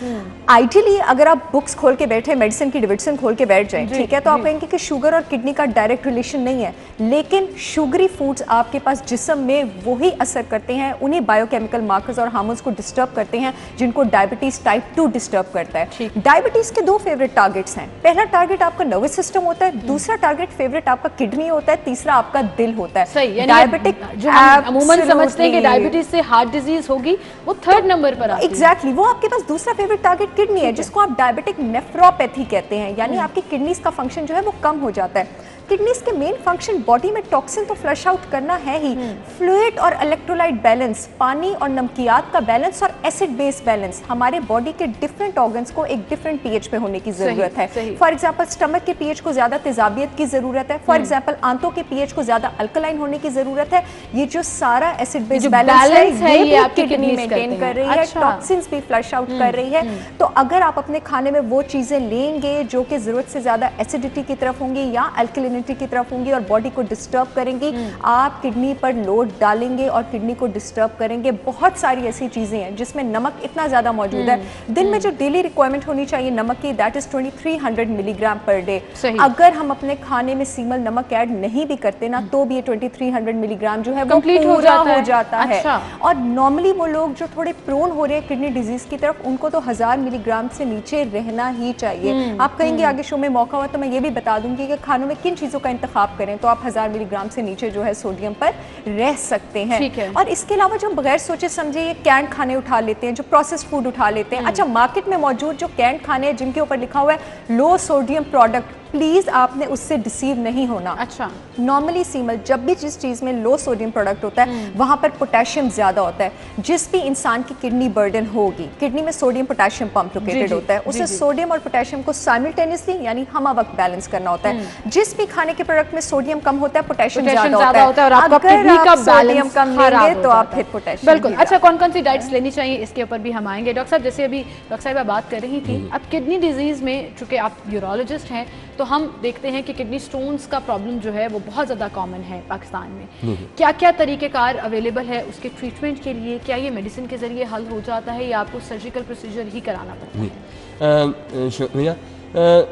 आइडियली अगर आप बुक्स खोल के बैठे, मेडिसिन की डिविजन खोल के बैठ जाए, ठीक है, तो आप कहेंगे कि शुगर और किडनी का डायरेक्ट रिलेशन नहीं है, लेकिन शुगरी फूड्स आपके पास जिस्म में वही असर करते हैं, उन्हीं बायोकेमिकल मार्कर्स और हार्मोन्स को डिस्टर्ब करते हैं जिनको डायबिटीज टाइप 2 डिस्टर्ब करता है। डायबिटीज के 2 फेवरेट टारगेट्स हैं। पहला टारगेट आपका नर्वस सिस्टम होता है, दूसरा टारगेट फेवरेट आपका किडनी होता है, तीसरा आपका दिल होता है। डायबिटिक जो हम अमूमन समझते हैं कि डायबिटीज से हार्ट डिजीज होगी, वो 3rd नंबर पर आती है। एग्जैक्टली, वो आपके पास दूसरा फेवरेट टारगेट किडनी है, जिसको आप डायबिटिक नेफ्रोपैथी कहते हैं, यानी आपकी किडनीज का फंक्शन जो है वो कम हो जाता है। किडनीज के मेन फंक्शन बॉडी में टॉक्सिन तो फ्लश आउट करना है ही, फ्लूइड और इलेक्ट्रोलाइट बैलेंस, पानी और नमकियात का बैलेंस और एसिड बेस बैलेंस हमारे बॉडी के डिफरेंट ऑर्गन्स को एक डिफरेंट पीएच पे होने की जरूरत है। फॉर एग्जांपल स्टमक के पीएच को ज्यादा तेजाबियत की जरूरत है, फॉर एग्जांपल आंतों के पीएच को ज्यादा अल्कलाइन होने की जरूरत है। ये जो सारा एसिड बेस बैलेंस है ये आपकी किडनी मेंटेन कर रही है, टॉक्सिन्स भी फ्लश आउट कर रही है। तो अगर आप अपने खाने में वो चीजें लेंगे जो कि जरूरत से ज्यादा एसिडिटी की तरफ होंगी या अल्कलिनिटी की तरफ होंगी और बॉडी को डिस्टर्ब करेंगी, आप किडनी पर लोड डालेंगे और किडनी को डिस्टर्ब करेंगे। बहुत सारी ऐसी चीजें हैं जिसमें नमक इतना ज्यादा मौजूद है। दिन में जो डेली रिक्वायरमेंट होनी चाहिए नमक की, that is 2300 milligram per day. अगर हम अपने खाने में सीमल नमक ऐड नहीं भी करते ना, तो भी ये 2300 मिलीग्राम जो है वो पूरा हो जाता है। और नॉर्मली वो लोग जो थोड़े प्रोन हो रहे हैं किडनी डिजीज की तरफ, उनको तो 1000 मिलीग्राम से नीचे रहना ही चाहिए। आप कहेंगे आगे शो में मौका हुआ तो मैं ये भी बता दूंगी कि खानों में किन चीजों का इंतखाब करें, तो आप 1000 मिलीग्राम से नीचे जो है सोडियम पर रह सकते हैं। और इसके अलावा जो बगैर सोचे समझे ये कैंड खाने उठा लेते हैं, जो प्रोसेस्ड फूड उठा लेते हैं। अच्छा, मार्केट में मौजूद जो कैंड खाने हैं जिनके ऊपर लिखा हुआ है लो सोडियम प्रोडक्ट, प्लीज आपने उससे डिसीव नहीं होना। अच्छा, नॉर्मली सीमल जब भी जिस चीज में लो सोडियम प्रोडक्ट होता है वहां पर पोटेशियम ज्यादा होता है। जिस भी इंसान की किडनी बर्डन होगी, किडनी में सोडियम पोटेशियम पंप लोकेटेड होता है, उसे सोडियम और पोटेशियम को साइमल्टेनियसली यानी हम वक्त बैलेंस करना होता है। जिस भी खाने के प्रोडक्ट में सोडियम कम होता है, पोटेशियम ज्यादा होता है और आपका किडनी का सोडियम कम लेंगे तो आप फिर पोटेशियम। बिल्कुल। अच्छा, कौन कौन सी डाइट्स लेनी चाहिए इसके ऊपर भी हम आएंगे। डॉक्टर साहब, जैसे अभी डॉक्टर साहिबा बात कर रही थी, अब किडनी डिजीज में चूंकि आप यूरोलॉजिस्ट हैं तो हम देखते हैं कि किडनी स्टोन्स का प्रॉब्लम जो है वो बहुत ज़्यादा कॉमन है पाकिस्तान में। क्या क्या तरीक़ेकार अवेलेबल है उसके ट्रीटमेंट के लिए? क्या ये मेडिसिन के ज़रिए हल हो जाता है या आपको सर्जिकल प्रोसीजर ही कराना पड़ता है? शुक्रिया।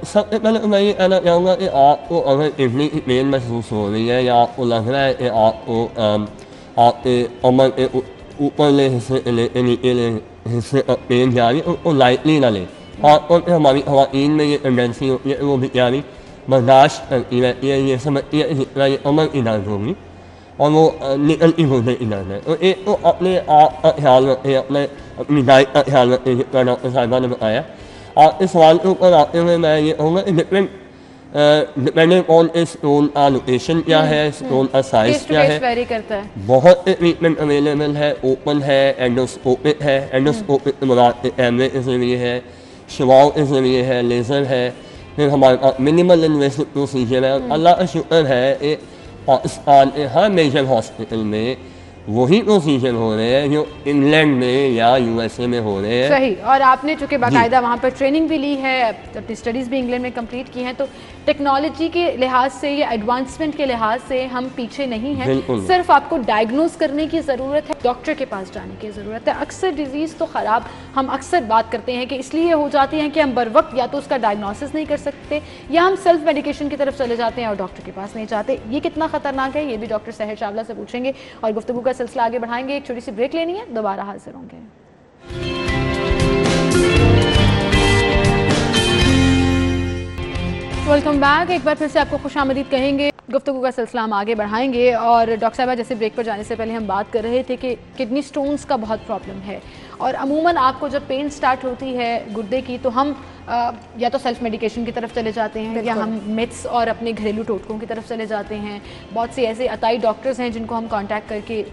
सबसे पहले मैं ये कहना चाहूँगा कि आपको अगर किडनी की पेन महसूस हो रही है या आपको लग रहा है कि आपको आपके कमर के ऊपरले हिस्से के नीचे हिस्से का पेन जा रही है, उसको लाइटली ना लें। खासतौर हमारी खवातीन में ये टेंडेंसी होती है वो बेचारी बर्दाश्त करती रहती है, ये समझती है जितना ये कमर की दर्द होगी और वो निकलती होते की दर्द है। तो एक तो अपने आप का ख्याल रखें, अपनी डाइट का ख्याल रखें, जितना डॉक्टर साहिबा ने बताया। आपके सवाल के ऊपर आते हुए मैं ये कहूँगा कि डिपेंडिंग ऑन स्टोन का लोकेशन क्या है, स्टोन का साइज क्या है, बहुत ट्रीटमेंट अवेलेबल है। ओपन है, एंडोस्कोपिक है, एंडोस्कोपिक कैमरे के जरिए है, शिवाओं के जरिए है, लेज़र है, फिर हमारे पास मिनिमल इन्वेसिव प्रोसीजर है। अल्लाह का शुक्र है कि पाकिस्तान के हर मेजर हॉस्पिटल में वही प्रोसीजर हो रहे हैं जो इंग्लैंड में या यूएसए में हो रहे हैं। सही। और आपने चूँकि बाकायदा वहाँ पर ट्रेनिंग भी ली है, अपनी स्टडीज़ भी इंग्लैंड में कंप्लीट की हैं, तो टेक्नोलॉजी के लिहाज से या एडवांसमेंट के लिहाज से हम पीछे नहीं हैं। सिर्फ आपको डायग्नोज करने की ज़रूरत है, डॉक्टर के पास जाने की ज़रूरत है। अक्सर डिजीज़ तो ख़राब हम अक्सर बात करते हैं कि इसलिए हो जाती हैं कि हम बर वक्त या तो उसका डायग्नोसिस नहीं कर सकते या हम सेल्फ मेडिकेशन की तरफ चले जाते हैं और डॉक्टर के पास नहीं जाते। ये कितना ख़तरनाक है ये भी डॉक्टर सहर चावला से पूछेंगे और गुफ्तगू का सिलसिला आगे बढ़ाएंगे। एक छोटी सी ब्रेक लेनी है, दोबारा हाजिर होंगे। Welcome back. एक बार फिर से आपको खुशामदीद कहेंगे। गुफ्तगू का सिलसिला हम आगे बढ़ाएंगे और डॉक्टर साहबा जैसे ब्रेक पर जाने से पहले हम बात कर रहे थे कि किडनी स्टोन्स का बहुत प्रॉब्लम है और अमूमन आपको जब पेन स्टार्ट होती है गुर्दे की तो हम या तो सेल्फ मेडिकेशन की तरफ चले जाते हैं या हम मिथ्स और अपने घरेलू टोटकों की तरफ चले जाते हैं। बहुत से ऐसे अताई डॉक्टर्स हैं जिनको हम कांटेक्ट करके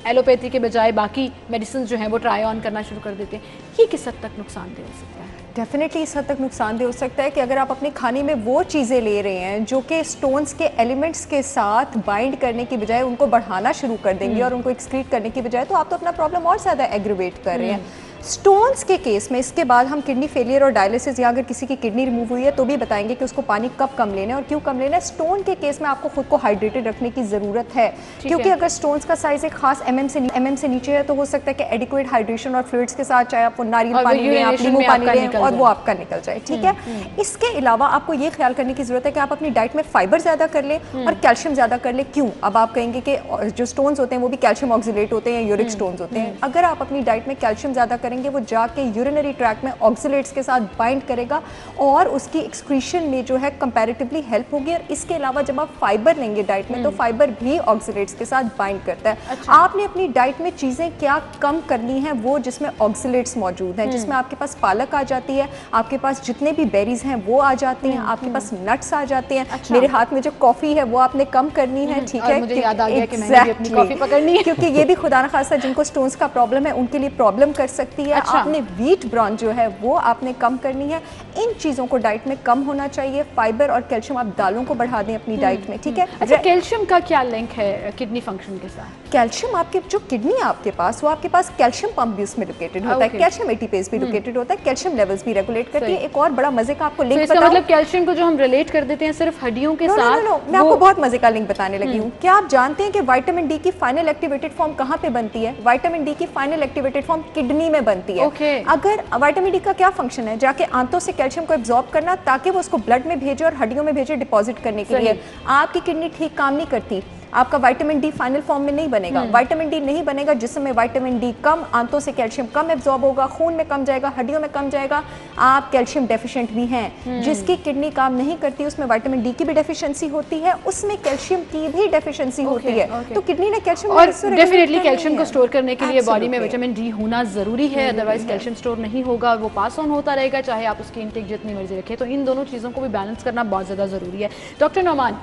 एलोपैथी के बजाय बाकी मेडिसिन जो हैं वो ट्राई ऑन करना शुरू कर देते हैं। ये किस हद तक नुकसानदेह हो सकता है? डेफिनेटली इस हद तक नुकसानदेह हो सकता है कि अगर आप अपने खाने में वो चीज़ें ले रहे हैं जो कि स्टोन्स के एलिमेंट्स के साथ बाइंड करने की बजाय उनको बढ़ाना शुरू कर देंगे और उनको एक्सक्रीट करने की बजाय, तो आप तो अपना प्रॉब्लम और ज़्यादा एग्रीवेट कर रहे हैं। स्टोन्स के केस में इसके बाद हम किडनी फेलियर और डायलिसिस या अगर किसी की किडनी रिमूव हुई है तो भी बताएंगे कि उसको पानी कब कम लेना है और क्यों कम लेना है। स्टोन के केस में आपको खुद को हाइड्रेटेड रखने की ज़रूरत है क्योंकि अगर स्टोन्स का साइज एक खास एमएम से नीचे है तो हो सकता है कि एडिक्वेट हाइड्रेशन और फ्लूइड्स के साथ चाहे आप नारियल पानी लें, आप नींबू पानी लें और वो आपका निकल जाए। ठीक है, इसके अलावा आपको ये ख्याल करने की ज़रूरत है कि आप अपनी डाइट में फाइबर ज़्यादा कर लें और कैल्शियम ज़्यादा कर लें। क्यों? अब आप कहेंगे कि जो स्टोन्स होते हैं वो भी कैल्शियम ऑक्सिलेट होते हैं, यूरिक स्टोन्स होते हैं। अगर आप अपनी डाइट में कैल्शियम ज़्यादा करेंगे वो जाके यूरिनरी ट्रैक्ट में ऑक्सिलेट्स के साथ बाइंड करेगा और उसकी एक्सक्रीशन में जो है कंपैरेटिवली हेल्प होगी। और इसके अलावा जब आप फाइबर लेंगे डाइट में तो फाइबर भी ऑक्सिलेट्स के साथ बाइंड करता है। अच्छा। आपने अपनी डाइट में चीज़ें क्या कम करनी है वो जिसमें ऑक्सिलेट्स मौजूद हैं, जिसमें आपके पास पालक आ जाती है, आपके पास जितने भी बेरीज हैं वो आ जाती हैं, आपके पास नट्स आ जाते हैं। अच्छा। मेरे हाथ में जो कॉफ़ी है वो आपने कम करनी है। ठीक है, मुझे याद आ गया कि मैंने भी अपनी कॉफ़ी पकड़नी है क्योंकि ये भी खुदा न खासा जिनको स्टोन्स का प्रॉब्लम है उनके लिए प्रॉब्लम कर सकती है। अच्छा। आपने व्हीट ब्राउन जो है वो आपने कम करनी है। इन चीज़ों को डाइट में कम होना चाहिए। फाइबर और कैल्शियम आप दालों को बढ़ा दें अपनी डाइट में। ठीक है। अच्छा, कैल्शियम का क्या लिंक है किडनी फंक्शन के साथ? कैल्शियम आपके जो किडनी है आपके पास वो आपके पास कैल्शियम पंप भी उसमें लोकेटेड होता है, कैल्शियम एटीपेज भी लोकेटेड होता है, कैल्शियम लेवल्स भी रेगुलेट करती है। एक और बड़ा मजे का आपको लिंक बताऊं, मतलब कैल्शियम को जो हम रिलेट कर देते हैं सिर्फ हड्डियों के साथ। मैं आपको बहुत मजे का लिंक बताने लगी हूँ। क्या आप जानते हैं कि विटामिन डी की फाइनल एक्टिवेटेड फॉर्म कहाँ पे बनती है? विटामिन डी की फाइनल एक्टिवेटेड फॉर्म किडनी में बनती है। अगर विटामिन डी का क्या फंक्शन है? जाके आंतों से कैल्शियम को एब्जॉर्ब करना ताकि वो उसको ब्लड में भेजे और हड्डियों में भेजे डिपॉजिट करने के लिए। आपकी किडनी ठीक काम नहीं करती, आपका विटामिन डी फाइनल फॉर्म में नहीं बनेगा। विटामिन डी नहीं बनेगा जिसमें विटामिन डी कम, आंतों से कैल्शियम कम एब्जॉर्ब होगा, खून में कम जाएगा, हड्डियों में कम जाएगा। आप कैल्शियम डेफिशिएंट भी हैं। जिसकी किडनी काम नहीं करती उसमें विटामिन डी की भी डेफिशिएंसी होती है, उसमें कैल्शियम की भी डेफिशिएंसी होती है। तो किडनी ने कैल्शियम और डेफिनेटली कैल्शियम को स्टोर करने के लिए बॉडी में विटामिन डी होना जरूरी है, अदरवाइज कैल्शियम स्टोर नहीं होगा, वो पास ऑन होता रहेगा चाहे आप उसकी इनटेक जितनी मर्जी रखें। तो इन दोनों चीज़ों को भी बैलेंस करना बहुत ज़्यादा ज़रूरी है। डॉक्टर नौमान,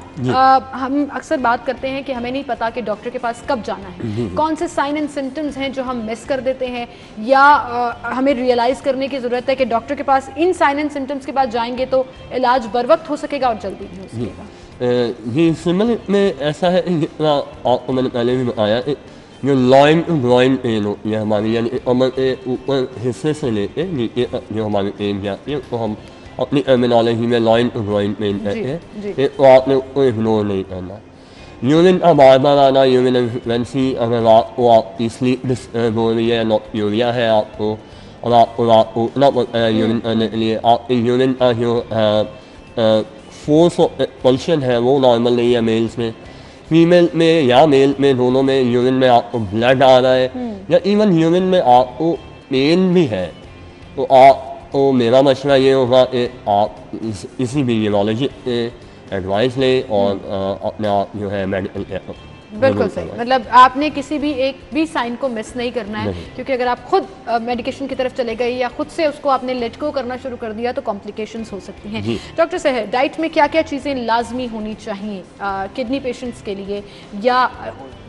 हम अक्सर बात करते हैं कि हमें नहीं पता कि डॉक्टर के पास कब जाना है, कौन से साइन एंड सिम्टम्स हैं जो हम मिस कर देते हैं या हमें रियलाइज करने की जरूरत है कि डॉक्टर के पास इन साइन एंड सिम्टम्स के बाद जाएंगे तो इलाज बर वक्त हो सकेगा और जल्दी भी हो सकेगा। जी सिमल में ऐसा है, आपको मैंने पहले भी बताया, जो लॉइन टू ग्रॉइन पेन होती है हमारी, यानी कमर के ऊपर हिस्से से लेके नीचे तक जो हमारी पेन जाती है तो हम अपनी टर्मिनोलॉजी में लॉइन टू ग्रॉइन पेन कहते हैं। तो आपने उसको इग्नोर नहीं करना। यूरिन का बार बार आना, यूरिन इन्फ्लुएंसी, अगर रात को आपकी स्लीप डिस्टर्ब हो रही है, नॉक्ट्यूरिया है आपको और आपको रात को उठना पड़ता है यूरिन करने के लिए, आपके यूरिन का जो फोर्स ऑफ एक्सपल्शन है वो नॉर्मल नहीं है मेल्स में, फीमेल में या मेल में दोनों में यूरिन में आपको ब्लड आ रहा है या इवन यूरिन में आपको पेन भी है, तो आपको मेरा मशवरा ये होगा कि आप किसी भी यूरोलॉजिस्ट से एडवाइस ले और अपने आप जो है मेडिकल बिल्कुल सही, मतलब आपने किसी भी एक भी साइन को मिस नहीं करना है क्योंकि अगर आप खुद मेडिकेशन की तरफ चले गए या खुद से उसको आपने लेट गो करना शुरू कर दिया तो कॉम्प्लिकेशंस हो सकती हैं। डॉक्टर साहब, डाइट में क्या क्या चीज़ें लाजमी होनी चाहिए किडनी पेशेंट्स के लिए या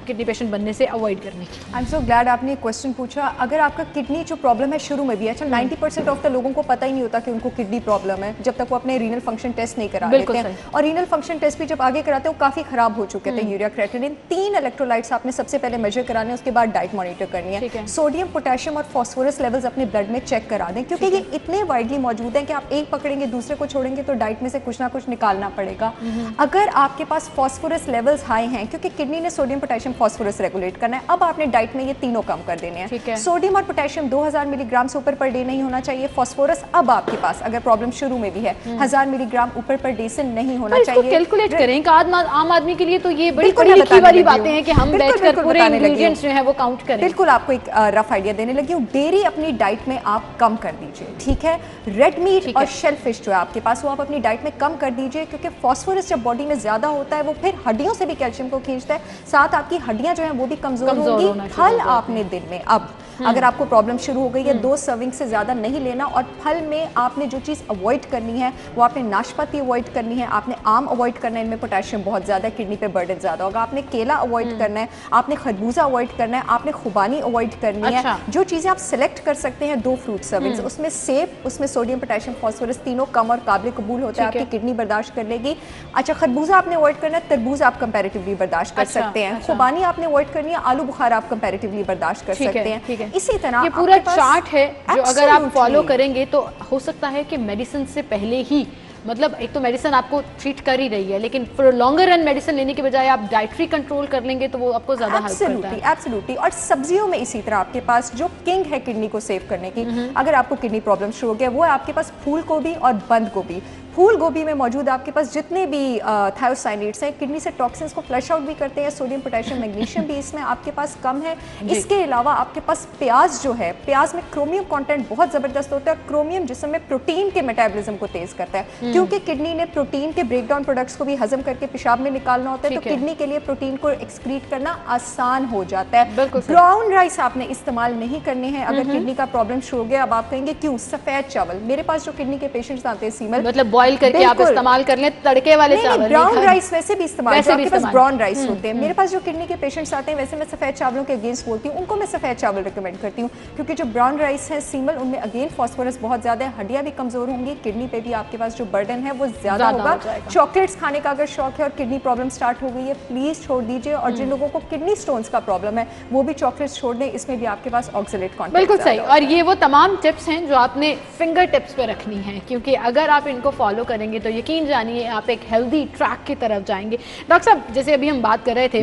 किडनी पेशेंट बनने से अवॉइड करने की? आई एम सो ग्लैड आपने क्वेश्चन पूछा। अगर आपका किडनी जो प्रॉब्लम है शुरू में भी, अच्छा 90% ऑफ द लोगों को पता ही नहीं होता कि उनको किडनी प्रॉब्लम है जब तक वो अपने रीनल फंक्शन टेस्ट नहीं करा लेते हैं। और रीनल फंक्शन टेस्ट भी जब आगे कराते हैं वो काफ़ी खराब हो चुके थे। यूरिया क्रेटिनिन 3 इलेक्ट्रोलाइट्स आपने सबसे पहले मेजर कराने, उसके बाद डाइट मॉनिटर करनी है। सोडियम, पोटेशियम और फॉस्फोरस लेवल्स अपने ब्लड में चेक करा दें क्योंकि ये इतने वाइडली मौजूद हैं कि आप एक पकड़ेंगे दूसरे को छोड़ेंगे तो डाइट में से कुछ ना कुछ निकालना पड़ेगा। अगर आपके पास फॉस्फोरस लेवल्स हाई हैं, क्योंकि किडनी ने सोडियम पोटेशियम फास्फोरस रेगुलेट करना है। अब आपने डाइट में ये तीनों कम कर देने हैं। सोडियम और पोटेशियम 2000 मिलीग्राम से ऊपर पर डे नहीं होना चाहिए। फास्फोरस अब आपके पास अगर प्रॉब्लम शुरू में भी है 1000 मिलीग्राम ऊपर पर डे से नहीं होना चाहिए। कैलकुलेट करें कि आम आदमी के लिए तो ये बड़ी पढ़ी लिखी वाली बातें हैं कि हम बैठकर पूरे इंग्रेडिएंट्स जो है वो काउंट करें। बिल्कुल आपको एक रफ आइडिया देने लगी हूँ। डेयरी अपनी डाइट में आप कम कर दीजिए, ठीक है। रेड मीट और शेल फिश जो है आपके पास वो आप अपनी डाइट में कम कर दीजिए, क्योंकि फास्फोरस जब बॉडी में ज्यादा होता है वो फिर हड्डियों से भी कैल्शियम को खींचता है, साथ आपकी हड्डियां जो है वो भी कमजोर होंगी। फल आपने दिन में अब अगर आपको प्रॉब्लम शुरू हो गई है 2 सर्विंग से ज्यादा नहीं लेना। और फल में आपने जो चीज अवॉइड करनी है वो आपने नाशपाती अवॉइड करनी है, आपने आम अवॉइड करना है, इनमें पोटेशियम बहुत ज्यादा है, किडनी पे बर्डन ज्यादा होगा। आपने केला अवॉइड करना है, आपने खरबूजा अवॉइड करना है, आपने खुबानी अवॉइड करनी है। जो चीजें आप सिलेक्ट कर सकते हैं 2 फ्रूट सर्विंग्स, उसमें सेब, उसमें सोडियम पोटेशियम फास्फोरस तीनों कम और काबिल कबूल होता है, आपकी किडनी बर्दाश्त कर लेगी। अच्छा, खरबूजा आपने अवॉइड करना है, तरबूज आप कंपैरेटिवली बर्दाश्त कर सकते हैं, खुबानी आपने अवॉइड करनी है, आलू बुखार आप कंपैरेटिवली बर्दाश्त कर सकते हैं। इसी तरह पूरा चार्ट है जो अगर आप फॉलो करेंगे तो हो सकता है कि मेडिसिन से पहले ही, मतलब एक तो मेडिसिन आपको ट्रीट कर ही रही है, लेकिन फॉर लॉन्गर रन मेडिसिन लेने के बजाय आप डाइटरी कंट्रोल कर लेंगे तो वो आपको ज्यादा हेल्प करता है। एब्सोल्युटली। और सब्जियों में इसी तरह आपके पास जो किंग है किडनी को सेव करने की, अगर आपको किडनी प्रॉब्लम शुरू हो गया, वो है आपके पास फूल गोभी और बंद गोभी। फूल गोभी में मौजूद आपके पास जितने भी थायोसाइनेट्स हैं, किडनी से टॉक्सिन्स को फ्लश आउट भी करते हैं। सोडियम पोटेशियम मैग्नीशियम भी इसमें आपके पास कम है। इसके अलावा आपके पास प्याज जो है, प्याज में क्रोमियम कंटेंट बहुत जबरदस्त होता है। क्रोमियम जिस्म में प्रोटीन के मेटाबॉलिज्म को तेज करता है, क्योंकि किडनी ने प्रोटीन के ब्रेकडाउन प्रोडक्ट्स को भी हजम करके पेशाब में निकालना होता है, तो किडनी के लिए प्रोटीन को एक्सक्रीट करना आसान हो जाता है। ब्राउन राइस आपने इस्तेमाल नहीं करने हैं अगर किडनी का प्रॉब्लम शुरू हो गया। अब आप कहेंगे क्यों? सफेद चावल, मेरे पास जो किडनी के पेशेंट्स आते हैं सीमल, मतलब बॉईल करके आप इस्तेमाल कर लें, तड़के वाले चावल, ब्राउन राइस वैसे भी इस्तेमाल, जो आपके पास ब्राउन राइस होते हैं। मेरे पास जो किडनी के पेशेंट्स आते हैं, वैसे मैं सफेद चावलों के अगेंस्ट बोलती हूँ, उनको मैं सफेद चावल रिकमेंड करती हूँ, क्योंकि जो ब्राउन राइस है सीमल, उनमें अगेन फास्फोरस बहुत ज्यादा है, हड्डियां भी कमजोर होंगी, किडनी पे भी आपके पास जो बर्डन है वो ज्यादा होगा। चॉकलेट्स खाने का अगर शौक है और किडनी प्रॉब्लम स्टार्ट हो गई है, प्लीज छोड़ दीजिए। और जिन लोगों को किडनी स्टोन्स का प्रॉब्लम है वो भी चॉकलेट्स छोड़ दें, इसमें भी आपके पास ऑक्सलेट कंटेंट। बिल्कुल सही। और ये वो तमाम टिप्स हैं जो आपने फिंगर टिप्स पे रखनी है, क्योंकि अगर आप इनको फॉलो करेंगे तो यकीन जानिए आप एक हेल्दी ट्रैक की तरफ जाएंगे। डॉक्टर साहब, जैसे अभी हम बात कर रहे थे,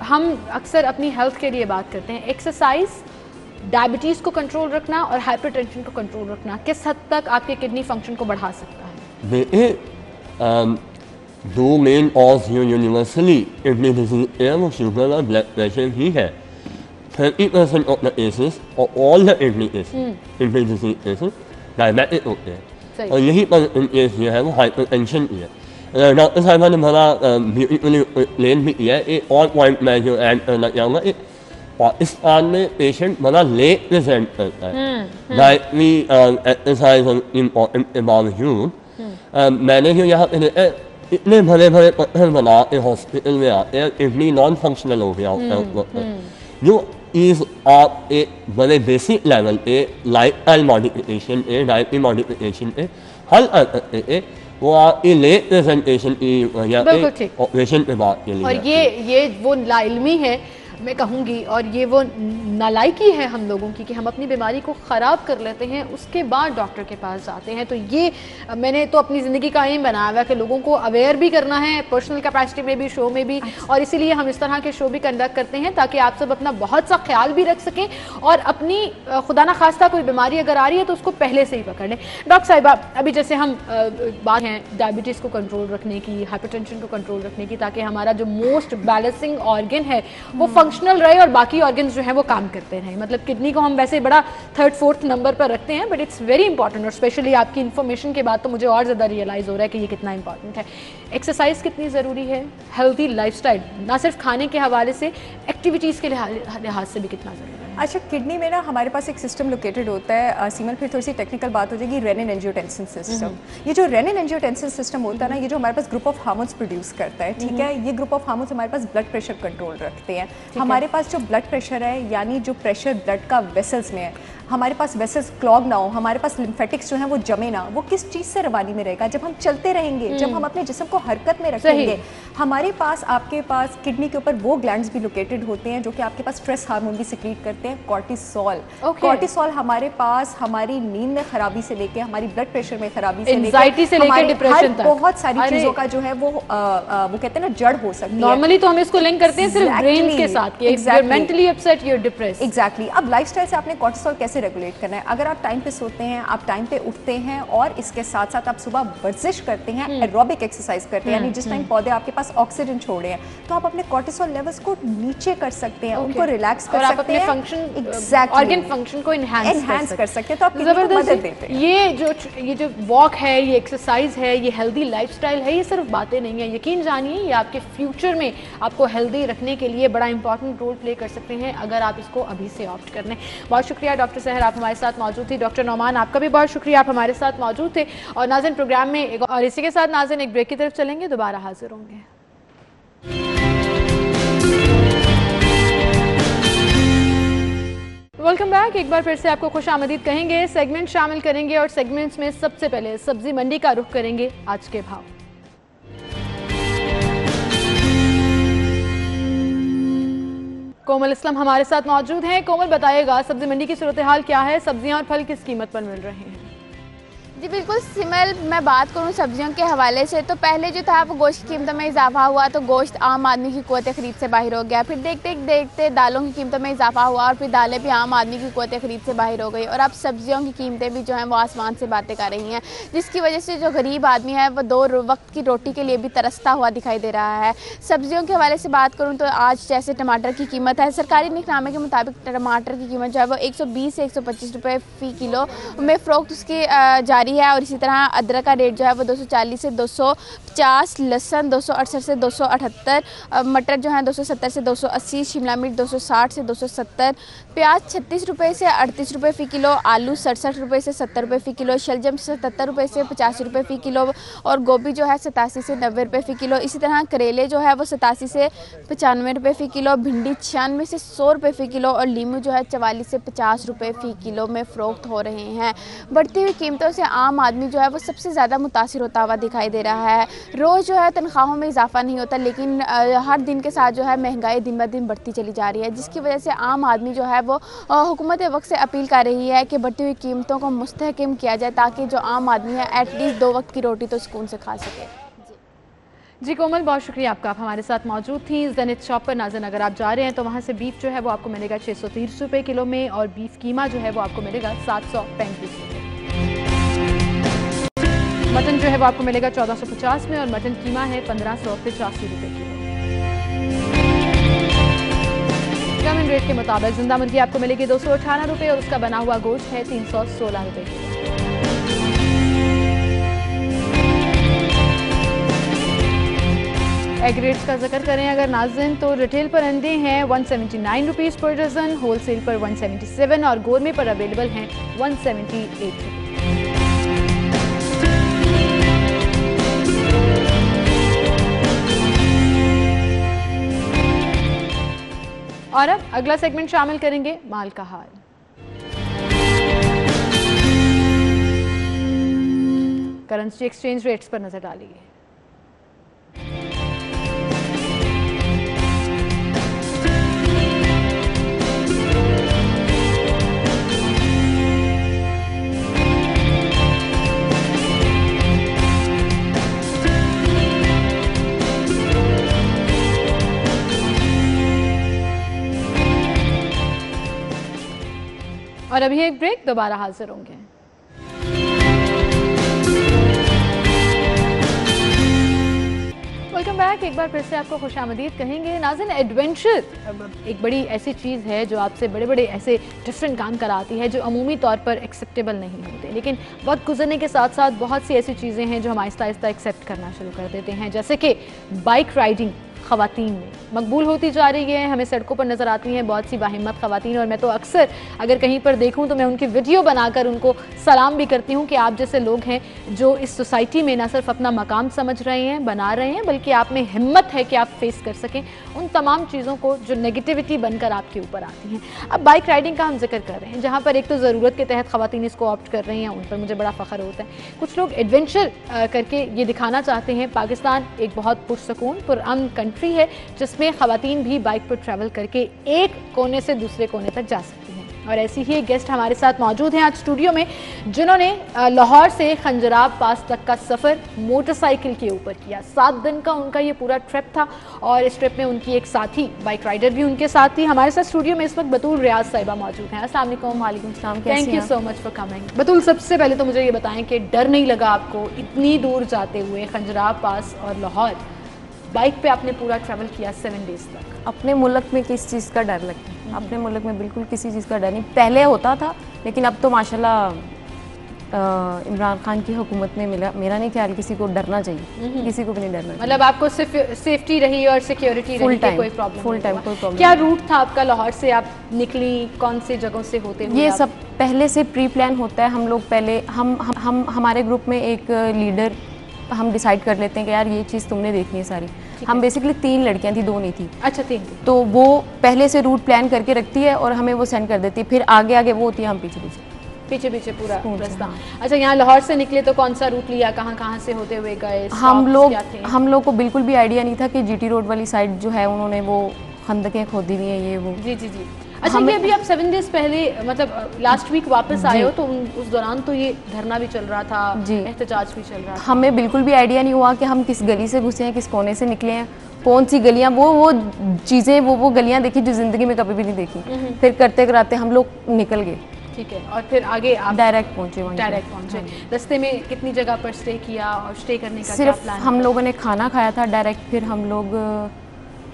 हम अक्सर अपनी हेल्थ के लिए बात करते हैं, एक्सरसाइज, डायबिटीज को कंट्रोल रखना और हाइपरटेंशन को कंट्रोल रखना किस हद तक आपके किडनी फंक्शन को बढ़ा सकता है? देखिए, 2 मेन कॉज जो यूनिवर्सली किडनी डिजीज है वो शुगर और ब्लड प्रेशर ही है। 30% ऑफ द केसेस और all the kidney kidney disease cases diabetic होते हैं, और यही पर केस जो है वो हाइपरटेंशन की है। डॉक्टर साहब ने बड़ा ब्यूटीफुली एक्सप्लेन भी किया है। एक और पॉइंट मैं जो ऐड करना चाहूँगा, एक पाकिस्तान में पेशेंट बड़ा लेट प्रेजेंट करता है डाइटरी एक्सरसाइज इम्पोर्टेंट के बावजूद। मैंने जो यहाँ पे इतने भरे भरे पत्थर बना के हॉस्पिटल में आते हैं, किडनी नॉन फंक्शनल हो गया होता है, जो इस आप एक बड़े बेसिक लेवल पे लाइफस्टाइल मॉडिफिकेशन पे, डाइटरी मॉडिफिकेशन पे हल कर सकते थे, वो आपकी लेट प्रेजेंटेशन की या ऑपरेशन पे बात के लिए। और ये वो लाइल्मी है मैं कहूँगी, और ये वो नालायकी है हम लोगों की कि हम अपनी बीमारी को ख़राब कर लेते हैं, उसके बाद डॉक्टर के पास जाते हैं। तो ये मैंने तो अपनी ज़िंदगी का एम बनाया हुआ है कि लोगों को अवेयर भी करना है, पर्सनल कैपेसिटी में भी, शो में भी, और इसीलिए हम इस तरह के शो भी कंडक्ट करते हैं ताकि आप सब अपना बहुत सा ख्याल भी रख सकें और अपनी खुदा ना खास्ता कोई बीमारी अगर आ रही है तो उसको पहले से ही पकड़ लें। डॉक्टर साहिबा, अभी जैसे हम बात हैं डायबिटीज़ को कंट्रोल रखने की, हाइपरटेंशन को कंट्रोल रखने की, ताकि हमारा जो मोस्ट बैलेंसिंग ऑर्गन है वो फंक्शनल रहे और बाकी ऑर्गन्स जो है वो काम करते रहे। मतलब किडनी को हम वैसे बड़ा 3rd 4th नंबर पर रखते हैं, बट इट्स वेरी इंपॉर्टेंट, और स्पेशली आपकी इन्फॉर्मेशन के बाद तो मुझे और ज़्यादा रियलाइज़ हो रहा है कि ये कितना इंपॉर्टेंट है। एक्सरसाइज कितनी ज़रूरी है, हेल्थी लाइफस्टाइल ना सिर्फ खाने के हवाले से, एक्टिविटीज़ के लिहाज से भी कितना ज़रूरी है? अच्छा, किडनी में ना हमारे पास एक सिस्टम लोकेटेड होता है सीमल, फिर थोड़ी सी टेक्निकल बात हो जाएगी, रेनिन एंजियोटेंसिन सिस्टम। ये जो रेनिन एंजियोटेंसिन सिस्टम होता है ना, ये जो हमारे पास ग्रुप ऑफ हार्मोन्स प्रोड्यूस करता है, ठीक है। ये ग्रुप ऑफ हार्मोन्स हमारे पास ब्लड प्रेशर कंट्रोल रखते हैं। हमारे पास जो ब्लड प्रेशर है, यानी जो प्रेशर ब्लड का वेसल्स में है, हमारे पास वेसल्स क्लॉग ना हो, हमारे पास लिम्फेटिक्स जो है वो जमे ना, वो किस चीज़ से रवानी में रहेगा? जब हम चलते रहेंगे, जब हम अपने जिस्म को हरकत में रखेंगे। हमारे पास, आपके पास किडनी के ऊपर वो ग्लैंड्स भी लोकेटेड होते हैं जो कि आपके पास स्ट्रेस हार्मोन भी सिक्रीट करते हैं, कॉर्टिसोल। कॉर्टिसोल हमारे पास हमारी नींद में खराबी से लेके हमारी ब्लड प्रेशर में खराबी से लेके डिप्रेशन तक बहुत सारी चीजों का जो है वो कहते हैं ना जड़ हो सकती है। नॉर्मली तो हम इसको लिंक करते हैं सिर्फ ब्रेन के साथ कि you're mentally upset, you're depressed। Exactly. अब लाइफस्टाइल से आपने कॉर्टिसोल कैसे रेगुलेट करना है? अगर आप टाइम पे सोते हैं, आप टाइम पे उठते हैं और इसके साथ साथ आप सुबह वर्जिश करते हैं, एरोबिक एक्सरसाइज करते हैं, यानी जिस टाइम पौधे आपके पास ऑक्सीजन छोड़ रहे हैं, तो आप अपने कॉर्टिसोल लेवल्स को नीचे कर सकते हैं, उनको रिलैक्स कर सकते हैं, ऑर्गन फंक्शन को एनहांस कर सकते हैं। तो आप मदद देते हैं। ये जो वॉक है, ये एक्सरसाइज है, ये हेल्दी लाइफस्टाइल है, ये सिर्फ बातें नहीं है। यकीन जानिए ये आपके फ्यूचर में आपको हेल्दी रखने के लिए बड़ा इंपॉर्टेंट रोल प्ले कर सकते हैं अगर आप इसको अभी से ऑप्ट कर लें। बहुत शुक्रिया डॉक्टर सहर, आप हमारे साथ मौजूद थी। डॉक्टर नौमान, आपका भी बहुत शुक्रिया, आप हमारे साथ मौजूद थे। और नाज़रीन प्रोग्राम में और इसी के साथ नाज़रीन एक ब्रेक की तरफ चलेंगे, दोबारा हाजिर होंगे। Welcome back. एक बार फिर से आपको खुश आमदीद कहेंगे। सेगमेंट शामिल करेंगे और सेगमेंट्स में सबसे पहले सब्जी मंडी का रुख करेंगे। आज के भाव कोमल इस्लाम हमारे साथ मौजूद हैं। कोमल, बताइएगा सब्जी मंडी की सूरत हाल क्या है? सब्जियां और फल किस कीमत पर मिल रहे हैं? जी बिल्कुल सिमल, मैं बात करूं सब्जियों के हवाले से तो पहले जो था वो गोश्त की कीमतों में इजाफा हुआ तो गोश्त आम आदमी की क़ुव्वत खरीद से बाहर हो गया। फिर देखते देखते दालों की कीमतों में इजाफा हुआ और फिर दालें भी आम आदमी की क़ुव्वत खरीद से बाहर हो गई और अब सब्जियों की कीमतें भी जो हैं वो आसमान से बातें कर रही हैं, जिसकी वजह से जो गरीब आदमी है वो 2 वक्त की रोटी के लिए भी तरसता हुआ दिखाई दे रहा है। सब्जियों के हवाले से बात करूँ तो आज जैसे टमाटर की कीमत है, सरकारी निकनामे के मुताबिक टमाटर की कीमत जो है वो 120 से 125 रुपये फ़ी किलो में फ़रोख्त उसकी जारी है। और इसी तरह अदरक का रेट जो है वो 240 से 250, लहसुन 268 से 278, मटर जो है 270 से 280, शिमला मिर्च 260 से 270, प्याज 36 रुपये से 38 रुपये फ़ी किलो, आलू 67 रुपये से 70 रुपये फ़ी किलो, शलजम 77 रुपये से 85 रुपये फ़ी किलो और गोभी जो है 87 से 90 रुपये फ़ी किलो। इसी तरह करेले जो है वो 87 से 95 रुपये फ़ी किलो, भिंडी 96 से 100 रुपये फ़ी किलो और लीमू जो है 44 से 50 रुपये फ़ी किलो में फ़रोख्त हो रहे हैं। बढ़ती हुई कीमतों से आम आदमी जो है वो सबसे ज़्यादा मुतासिर होता हुआ दिखाई दे रहा है। रोज़ जो है तनख्वाहों में इजाफा नहीं होता, लेकिन हर दिन के साथ जो है महंगाई दिन ब दिन बढ़ती चली जा रही है, जिसकी वजह से आम आदमी जो है वो हुकूमत वक्त से अपील कर रही है कि बढ़ती हुई कीमतों को मुस्तहकम किया जाए ताकि जो आम आदमी है एटलीस्ट 2 वक्त की रोटी तो सुकून से खा सके। जी कोमल, बहुत शुक्रिया आपका, आप हमारे साथ मौजूद थी। ज़नित शॉप पर नाज़रीन अगर आप जा रहे हैं तो वहाँ से बीफ जो है वो आपको मिलेगा 630 रुपये किलो में और बीफ कीमा जो है वो आपको मिलेगा 735 रुपये। मटन जो है वो आपको मिलेगा 1450 में और मटन कीमा है 1585 रुपये किलो। जमीन रेट के मुताबिक जिंदा मुर्गी आपको मिलेगी 218 रुपये और उसका बना हुआ गोश्त है 316 रुपये किलो। एग रेट्स का जिक्र करें अगर नाज़रीन तो रिटेल पर अंडे हैं 179 रुपीज़ पर डज़न, होलसेल पर 177 और गोरमे पर अवेलेबल हैं 178 रुपये। और अब अगला सेगमेंट शामिल करेंगे माल का हाल। करेंसी एक्सचेंज रेट्स पर नजर डालिए। और अभी एक ब्रेक, दोबारा हाजिर होंगे। Welcome back. एक बार फिर से आपको खुशामदीद कहेंगे। नाज़रीन, एडवेंचर एक बड़ी ऐसी चीज़ है जो आपसे बड़े बड़े ऐसे डिफरेंट काम कराती है जो अमूमी तौर पर एक्सेप्टेबल नहीं होते, लेकिन वक्त गुजरने के साथ साथ बहुत सी ऐसी चीज़ें हैं जो हम आहिस्ता आहिस्ता एक्सेप्ट करना शुरू कर देते हैं, जैसे कि बाइक राइडिंग ख़वातीन में मकबूल होती जा रही है। हमें सड़कों पर नज़र आती हैं बहुत सी बाहिम्मत ख़वातीन, और मैं तो अक्सर अगर कहीं पर देखूं तो मैं उनकी वीडियो बनाकर उनको सलाम भी करती हूं कि आप जैसे लोग हैं जो इस सोसाइटी में न सिर्फ अपना मकाम समझ रहे हैं, बना रहे हैं, बल्कि आप में हिम्मत है कि आप फेस कर सकें उन तमाम चीज़ों को जो नेगेटिविटी बनकर आपके ऊपर आती हैं। अब बाइक राइडिंग का हम जिक्र कर रहे हैं, जहाँ पर एक तो ज़रूरत के तहत ख़वातीन इसको ऑप्ट कर रही हैं, उन पर मुझे बड़ा फ़ख्र होता है। कुछ लोग एडवेंचर करके ये दिखाना चाहते हैं। पाकिस्तान एक बहुत पुरसकून पुरअमन कंट्री है जिसमें ख़वातीन भी बाइक पर ट्रैवल करके एक कोने से दूसरे कोने तक जा सकती हैं, और ऐसी ही एक गेस्ट हमारे साथ मौजूद हैं आज स्टूडियो में, जिन्होंने लाहौर से खंजराब पास तक का सफ़र मोटरसाइकिल के ऊपर किया। 7 दिन का उनका ये पूरा ट्रिप था, और इस ट्रिप में उनकी एक साथी बाइक राइडर भी उनके साथ थी। हमारे साथ स्टूडियो में इस वक्त बतूल रियाज साहिबा मौजूद हैं। अस्सलाम वालेकुम। वालेकुम सलाम। Thank you so much for coming. Batool, सबसे पहले तो मुझे ये बताएं कि डर नहीं लगा आपको इतनी दूर जाते हुए, खंजराब पास और लाहौर बाइक पे आपने पूरा ट्रैवल किया 7 डेज तक? अपने मुल्क में किस चीज़ का डर लगता है? अपने मुल्क में बिल्कुल किसी चीज़ का डर नहीं। पहले होता था, लेकिन अब तो माशाल्लाह इमरान खान की हुकूमत में मेरा नहीं ख्याल किसी को डरना चाहिए, किसी को भी नहीं डरना। मतलब आपको सिर्फ सेफ्टी रही और सिक्योरिटी रही, कोई प्रॉब्लम? फुल टाइम कोई प्रॉब्लम। क्या रूट था आपका? लाहौर से आप निकली कौन से जगहों से होते हुए? ये सब पहले से प्री प्लान होता है। हम लोग पहले हम हमारे ग्रुप में एक लीडर हम डिसाइड कर लेते हैं कि यार ये चीज़ तुमने देखनी है सारी। हम बेसिकली 3 लड़कियां थी, 2 नहीं थी। अच्छा, 3 थी। तो वो पहले से रूट प्लान करके रखती है और हमें वो सेंड कर देती है, फिर आगे आगे वो होती है, हम पीछे पीछे पूरा रास्ता। हाँ। अच्छा, यहाँ लाहौर से निकले तो कौन सा रूट लिया, कहाँ से होते हुए गए? हम लोग को बिल्कुल भी आइडिया नहीं था कि जीटी रोड वाली साइड जो है उन्होंने वो खंदकें खोदी हुई हैं, ये वो। जी। अच्छा, ये अभी आप 7 डेज पहले मतलब लास्ट वीक वापस आए हो, तो उस दौरान तो ये धरना भी चल रहा था, एहतजाज भी चल रहा था। हमें बिल्कुल भी आइडिया नहीं हुआ कि हम किस गली से घुसे हैं, किस कोने से निकले हैं, कौन सी गलियां, वो चीज़ें वो गलियां देखी जो ज़िंदगी में कभी भी नहीं देखी। फिर करते कराते हम लोग निकल गए। ठीक है, और फिर आगे आप डायरेक्ट पहुँचे। रास्ते में कितनी जगह पर स्टे किया, और स्टे करने का सिर्फ क्या प्लान? हम लोगों ने खाना खाया था डायरेक्ट, फिर हम लोग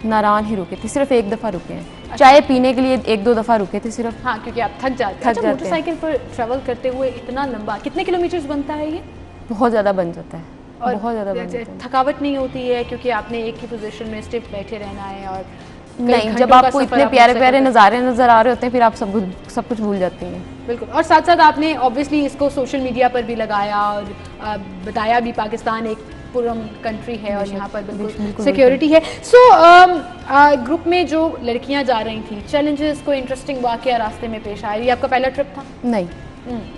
नारान ही रुके थे, सिर्फ 1 दफ़ा रुके हैं। अच्छा। चाय पीने के लिए 1-2 दफ़ा रुके थे सिर्फ। हाँ, क्योंकि आप थक जाते हैं। मोटरसाइकिल पर ट्रैवल करते हुए इतना लंबा, कितने किलोमीटर्स बनता है ये? बहुत ज़्यादा बन जाता है, और बहुत ज़्यादा बन जाता है। थकावट नहीं होती है क्योंकि आपने एक ही पोजीशन में स्टिफ बैठे रहना है? और नहीं, जब आपको इतने प्यारे प्यारे नज़ारे नज़र आ रहे होते हैं, फिर आप सब कुछ भूल जाती हैं। बिल्कुल। और साथ साथ आपने ऑब्वियसली इसको सोशल मीडिया पर भी लगाया और बताया भी, पाकिस्तान एक पुरअमन कंट्री है और यहाँ पर बिल्कुल सिक्योरिटी है। सो ग्रुप में जो लड़कियाँ जा रही थी, चैलेंजेस, कोई इंटरेस्टिंग वाकया रास्ते में पेश आया? ये आपका पहला ट्रिप था? नहीं,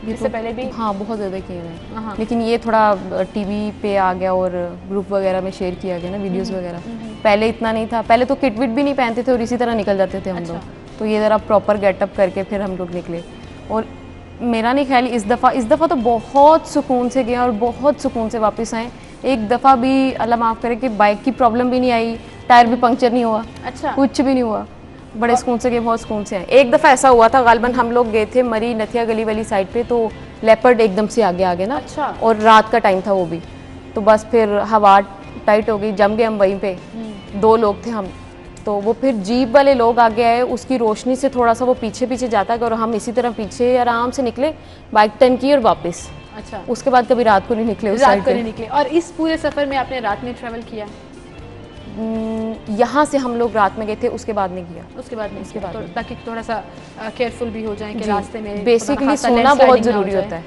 इससे पहले भी? हाँ, बहुत ज़्यादा किए हुए, लेकिन ये थोड़ा टीवी पे आ गया और ग्रुप वगैरह में शेयर किया गया ना, वीडियोस वगैरह। पहले इतना नहीं था, पहले तो किट विट भी नहीं पहनते थे और इसी तरह निकल जाते थे हम लोग। तो ये ज़रा प्रॉपर गेटअप करके फिर हम लोग निकले, और मेरा नहीं ख्याल इस दफ़ा तो बहुत सुकून से गए और बहुत सुकून से वापस आए। एक दफ़ा भी अल्लाह माफ़ करे कि बाइक की प्रॉब्लम भी नहीं आई, टायर भी पंक्चर नहीं हुआ। अच्छा। कुछ भी नहीं हुआ, बड़े सुकून से गए, बहुत सुकून से आए। एक दफ़ा ऐसा हुआ था, गालबन हम लोग गए थे मरी नथिया गली वाली साइड पे, तो लेपर्ड एकदम से आगे ना। अच्छा। और रात का टाइम था वो भी, तो बस फिर हवा टाइट हो गई, जम गए हम वहीं पे। 2 लोग थे हम, तो वो फिर जीप वाले लोग आगे आए, उसकी रोशनी से थोड़ा सा वो पीछे जाता है और हम इसी तरह पीछे आराम से निकले, बाइक टर्न की और वापस। अच्छा। उसके बाद कभी रात को नहीं निकले उस साइड पे। और इस पूरे सफ़र में आपने रात में ट्रैवल किया? यहाँ से हम लोग रात में गए थे, उसके बाद नहीं किया। उसके बाद तो ताकि थोड़ा सा केयरफुल भी हो जाए कि रास्ते में बेसिकली सोना बहुत ज़रूरी होता है,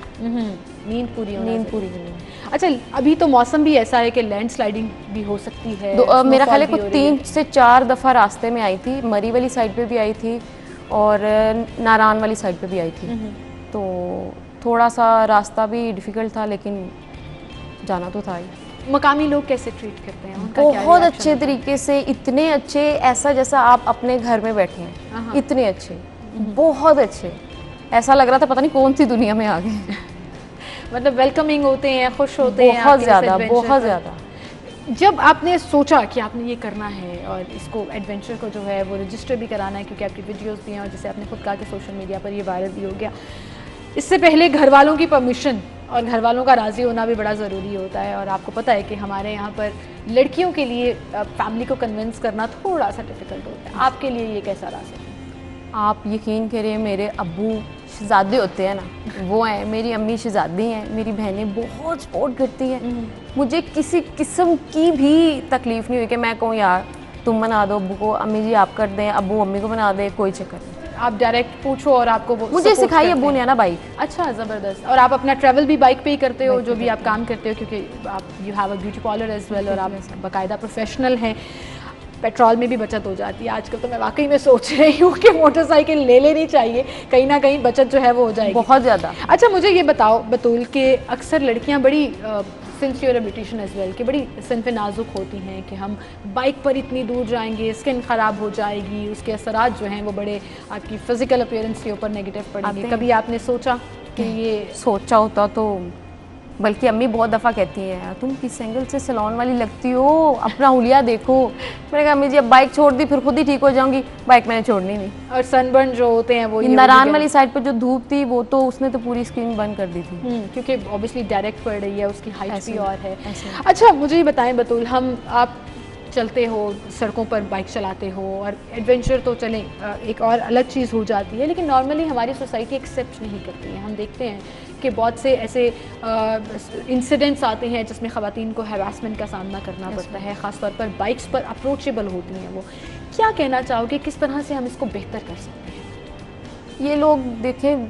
नींद पूरी होनी। अच्छा, अभी तो मौसम भी ऐसा है कि लैंडस्लाइडिंग भी हो सकती है। मेरा ख्याल है कुछ 3 से 4 दफ़ा रास्ते में आई थी, मरी वाली साइड पे भी आई थी और नारान वाली साइड पे भी आई थी। तो थोड़ा सा रास्ता भी डिफ़िकल्ट था, लेकिन जाना तो था ही। मकामी लोग कैसे ट्रीट करते हैं? उनका बहुत अच्छे तरीके से, इतने अच्छे, ऐसा जैसा आप अपने घर में बैठे हैं, इतने अच्छे, बहुत अच्छे। ऐसा लग रहा था पता नहीं कौन सी दुनिया में आ गए। मतलब वेलकमिंग होते हैं, खुश होते हैं, बहुत ज़्यादा। जब आपने सोचा कि आपने ये करना है और इसको एडवेंचर को जो है वो रजिस्टर भी कराना है, क्योंकि आपकी वीडियोस भी हैं और जैसे आपने खुद कहा कि सोशल मीडिया पर ये वायरल भी हो गया, इससे पहले घर वालों की परमिशन और घर वालों का राज़ी होना भी बड़ा ज़रूरी होता है। और आपको पता है कि हमारे यहाँ पर लड़कियों के लिए फैमिली को कन्विंस करना थोड़ा सा डिफ़िकल्ट होता है। आपके लिए ये कैसा रहा? आप यकीन करिए, मेरे अब्बू शहज़ादे होते हैं ना, वो हैं, मेरी अम्मी शहज़ादी हैं, मेरी बहनें बहुत सपोर्ट करती हैं। मुझे किसी किस्म की भी तकलीफ़ नहीं हुई कि मैं कहूँ यार तुम बना दो अब्बू को, अम्मी जी आप कर दें, अब्बू अम्मी को बना दे, कोई चक्कर नहीं। आप डायरेक्ट पूछो और आपको वो मुझे सिखाई अब्बू ने ना बाइक। अच्छा, ज़बरदस्त। और आप अपना ट्रैवल भी बाइक पे ही करते हो, जो भी आप काम करते हो, क्योंकि आप you have a beauty parlour as well और आप बाकायदा प्रोफेशनल हैं। पेट्रोल में भी बचत हो जाती है आजकल, तो मैं वाकई में सोच रही हूँ कि मोटरसाइकिल ले लेनी चाहिए, कहीं ना कहीं बचत जो है वो हो जाएगी बहुत ज़्यादा। अच्छा, मुझे ये बताओ बतूल के अक्सर लड़कियाँ बड़ी since you're a beautician as well कि बड़ी सिनफ़े नाजुक होती हैं कि हम बाइक पर इतनी दूर जाएंगे, स्किन ख़राब हो जाएगी, उसके असरात जो हैं वो बड़े आपकी फ़िज़िकल अपीयरेंस के ऊपर नेगेटिव पड़ेंगे। कभी आपने सोचा कि ये सोचा होता तो, बल्कि अम्मी बहुत दफ़ा कहती हैं तुम किस एंगल से सैलून वाली लगती हो, अपना हुलिया देखो। मैंने कहा अम्मी जी अब बाइक छोड़ दी फिर खुद ही ठीक हो जाऊंगी, बाइक मैंने छोड़नी नहीं। और सनबर्न जो होते हैं वो नारायण वाली साइड पर जो धूप थी वो तो उसने तो पूरी स्क्रीन बंद कर दी थी, क्योंकि ऑब्वियसली डायरेक्ट पड़ रही है, उसकी हाइट भी और है। अच्छा, मुझे ये बताएं बतूल, आप चलते हो सड़कों पर, बाइक चलाते हो, और एडवेंचर तो चलें एक और अलग चीज़ हो जाती है, लेकिन नॉर्मली हमारी सोसाइटी एक्सेप्ट नहीं करती है। हम देखते हैं कि बहुत से ऐसे इंसिडेंट्स आते हैं जिसमें ख़वातीन को हैरासमेंट का सामना करना पड़ता है, ख़ासतौर पर बाइक्स पर अप्रोचेबल होती हैं वो। क्या कहना चाहोगे, किस तरह से हम इसको बेहतर कर सकते हैं? ये लोग देखें,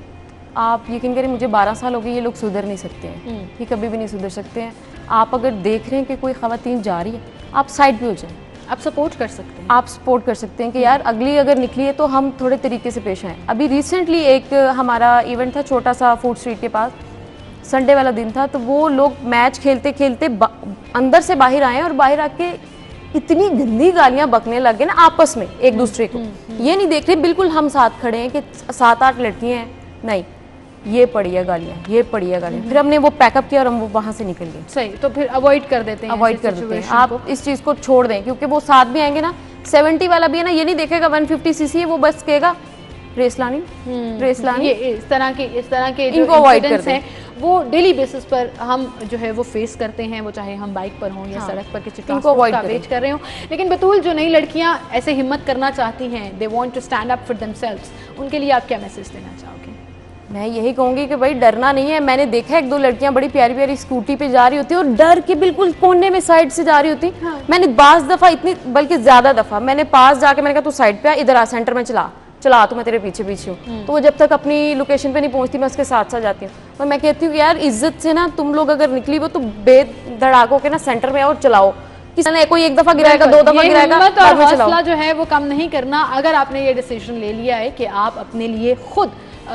आप यकीन करें मुझे 12 साल हो गए, ये लोग सुधर नहीं सकते हैं, ये कभी भी नहीं सुधर सकते हैं। आप अगर देख रहे हैं कि कोई ख़वातीन जा रही है, आप साइड पे हो जाएं, आप सपोर्ट कर सकते हैं। आप सपोर्ट कर सकते हैं कि यार अगली अगर निकली है तो हम थोड़े तरीके से पेश आएँ। अभी रिसेंटली एक हमारा इवेंट था छोटा सा फूड स्ट्रीट के पास, संडे वाला दिन था, तो वो लोग मैच खेलते खेलते अंदर से बाहर आए और बाहर आके इतनी गंदी गालियां बकने लगे ना आपस में एक दूसरे को। ये नहीं देख रहे बिल्कुल हम साथ खड़े हैं कि 7-8 लड़कियां हैं, नहीं, ये पड़ी है गालियाँ, ये पड़ी है गालियाँ। फिर हमने वो पैकअप किया और हम वो वहाँ से निकल गए। सही, तो फिर अवॉइड कर देते हैं, अवॉइड कर देते हैं। आप इस चीज़ को छोड़ दें, क्योंकि वो साथ भी आएंगे ना, 70 वाला भी है ना, ये नहीं देखेगा 150 सीसी है, वो बस कहेगा रेस लानी, रेस लानी। ये इस तरह के जो इंसिडेंट्स हैं वो डेली बेसिस पर हम जो है वो फेस करते हैं, वो चाहे हम बाइक पर हों या सड़क पर किसी ट्रांसपोर्ट का वेट कर रहे हों। लेकिन बतूल, जो नई लड़कियां ऐसे हिम्मत करना चाहती हैं, they want to stand up for themselves, उनके लिए आप क्या मैसेज देना चाहोगे? मैं यही कहूँगी कि भाई डरना नहीं है। मैंने देखा 1-2 लड़कियां बड़ी प्यारी प्यारी स्कूटी पे जा रही होती है और डर के बिल्कुल कोने में साइड से जा रही होती। मैंने 20 दफ़ा, इतनी बल्कि ज़्यादा दफ़ा मैंने पास जाके मैंने कहा तू साइड पे आ, इधर आ, सेंटर में चला तो मैं तेरे पीछे पीछे हूँ। तो वो जब तक अपनी लोकेशन पे नहीं पहुँचती मैं उसके साथ साथ जाती हूँ। और मैं कहती हूँ कि यार इज्जत से ना तुम लोग अगर निकली हो तो बेधड़ाकों के ना सेंटर में आओ, चलाओ। किसी ने कोई 1 दफ़ा गिराएगा, 2 दफ़ा गिराएगा, और हौसला जो है वो कम नहीं करना। अगर आपने ये डिसीजन ले लिया है कि आप अपने लिए खुद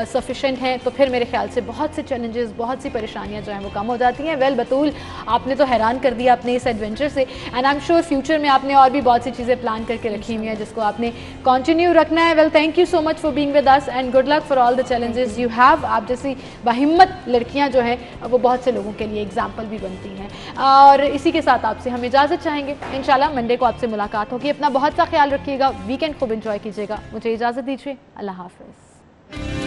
सफिशेंट हैं, तो फिर मेरे ख्याल से बहुत से चैलेंजेस, बहुत सी परेशानियां जो हैं वो कम हो जाती हैं। वेल बतूल, आपने तो हैरान कर दिया अपने इस एडवेंचर से, and I am sure future में आपने और भी बहुत सी चीज़ें प्लान करके रखी हुई हैं जिसको आपने कंटिन्यू रखना है। Well, thank you so much for being with us and good luck for all the challenges you have. आप जैसी बाहिम्मत लड़कियाँ जो हैं वो बहुत से लोगों के लिए एग्जाम्पल भी बनती हैं। और इसी के साथ आपसे हम इजाज़त चाहेंगे। इंशाल्लाह मंडे को आपसे मुलाकात होगी। अपना बहुत सा ख्याल रखिएगा, वीकेंड खूब इंजॉय कीजिएगा। मुझे इजाज़त दीजिए, अल्लाह हाफ़िज़।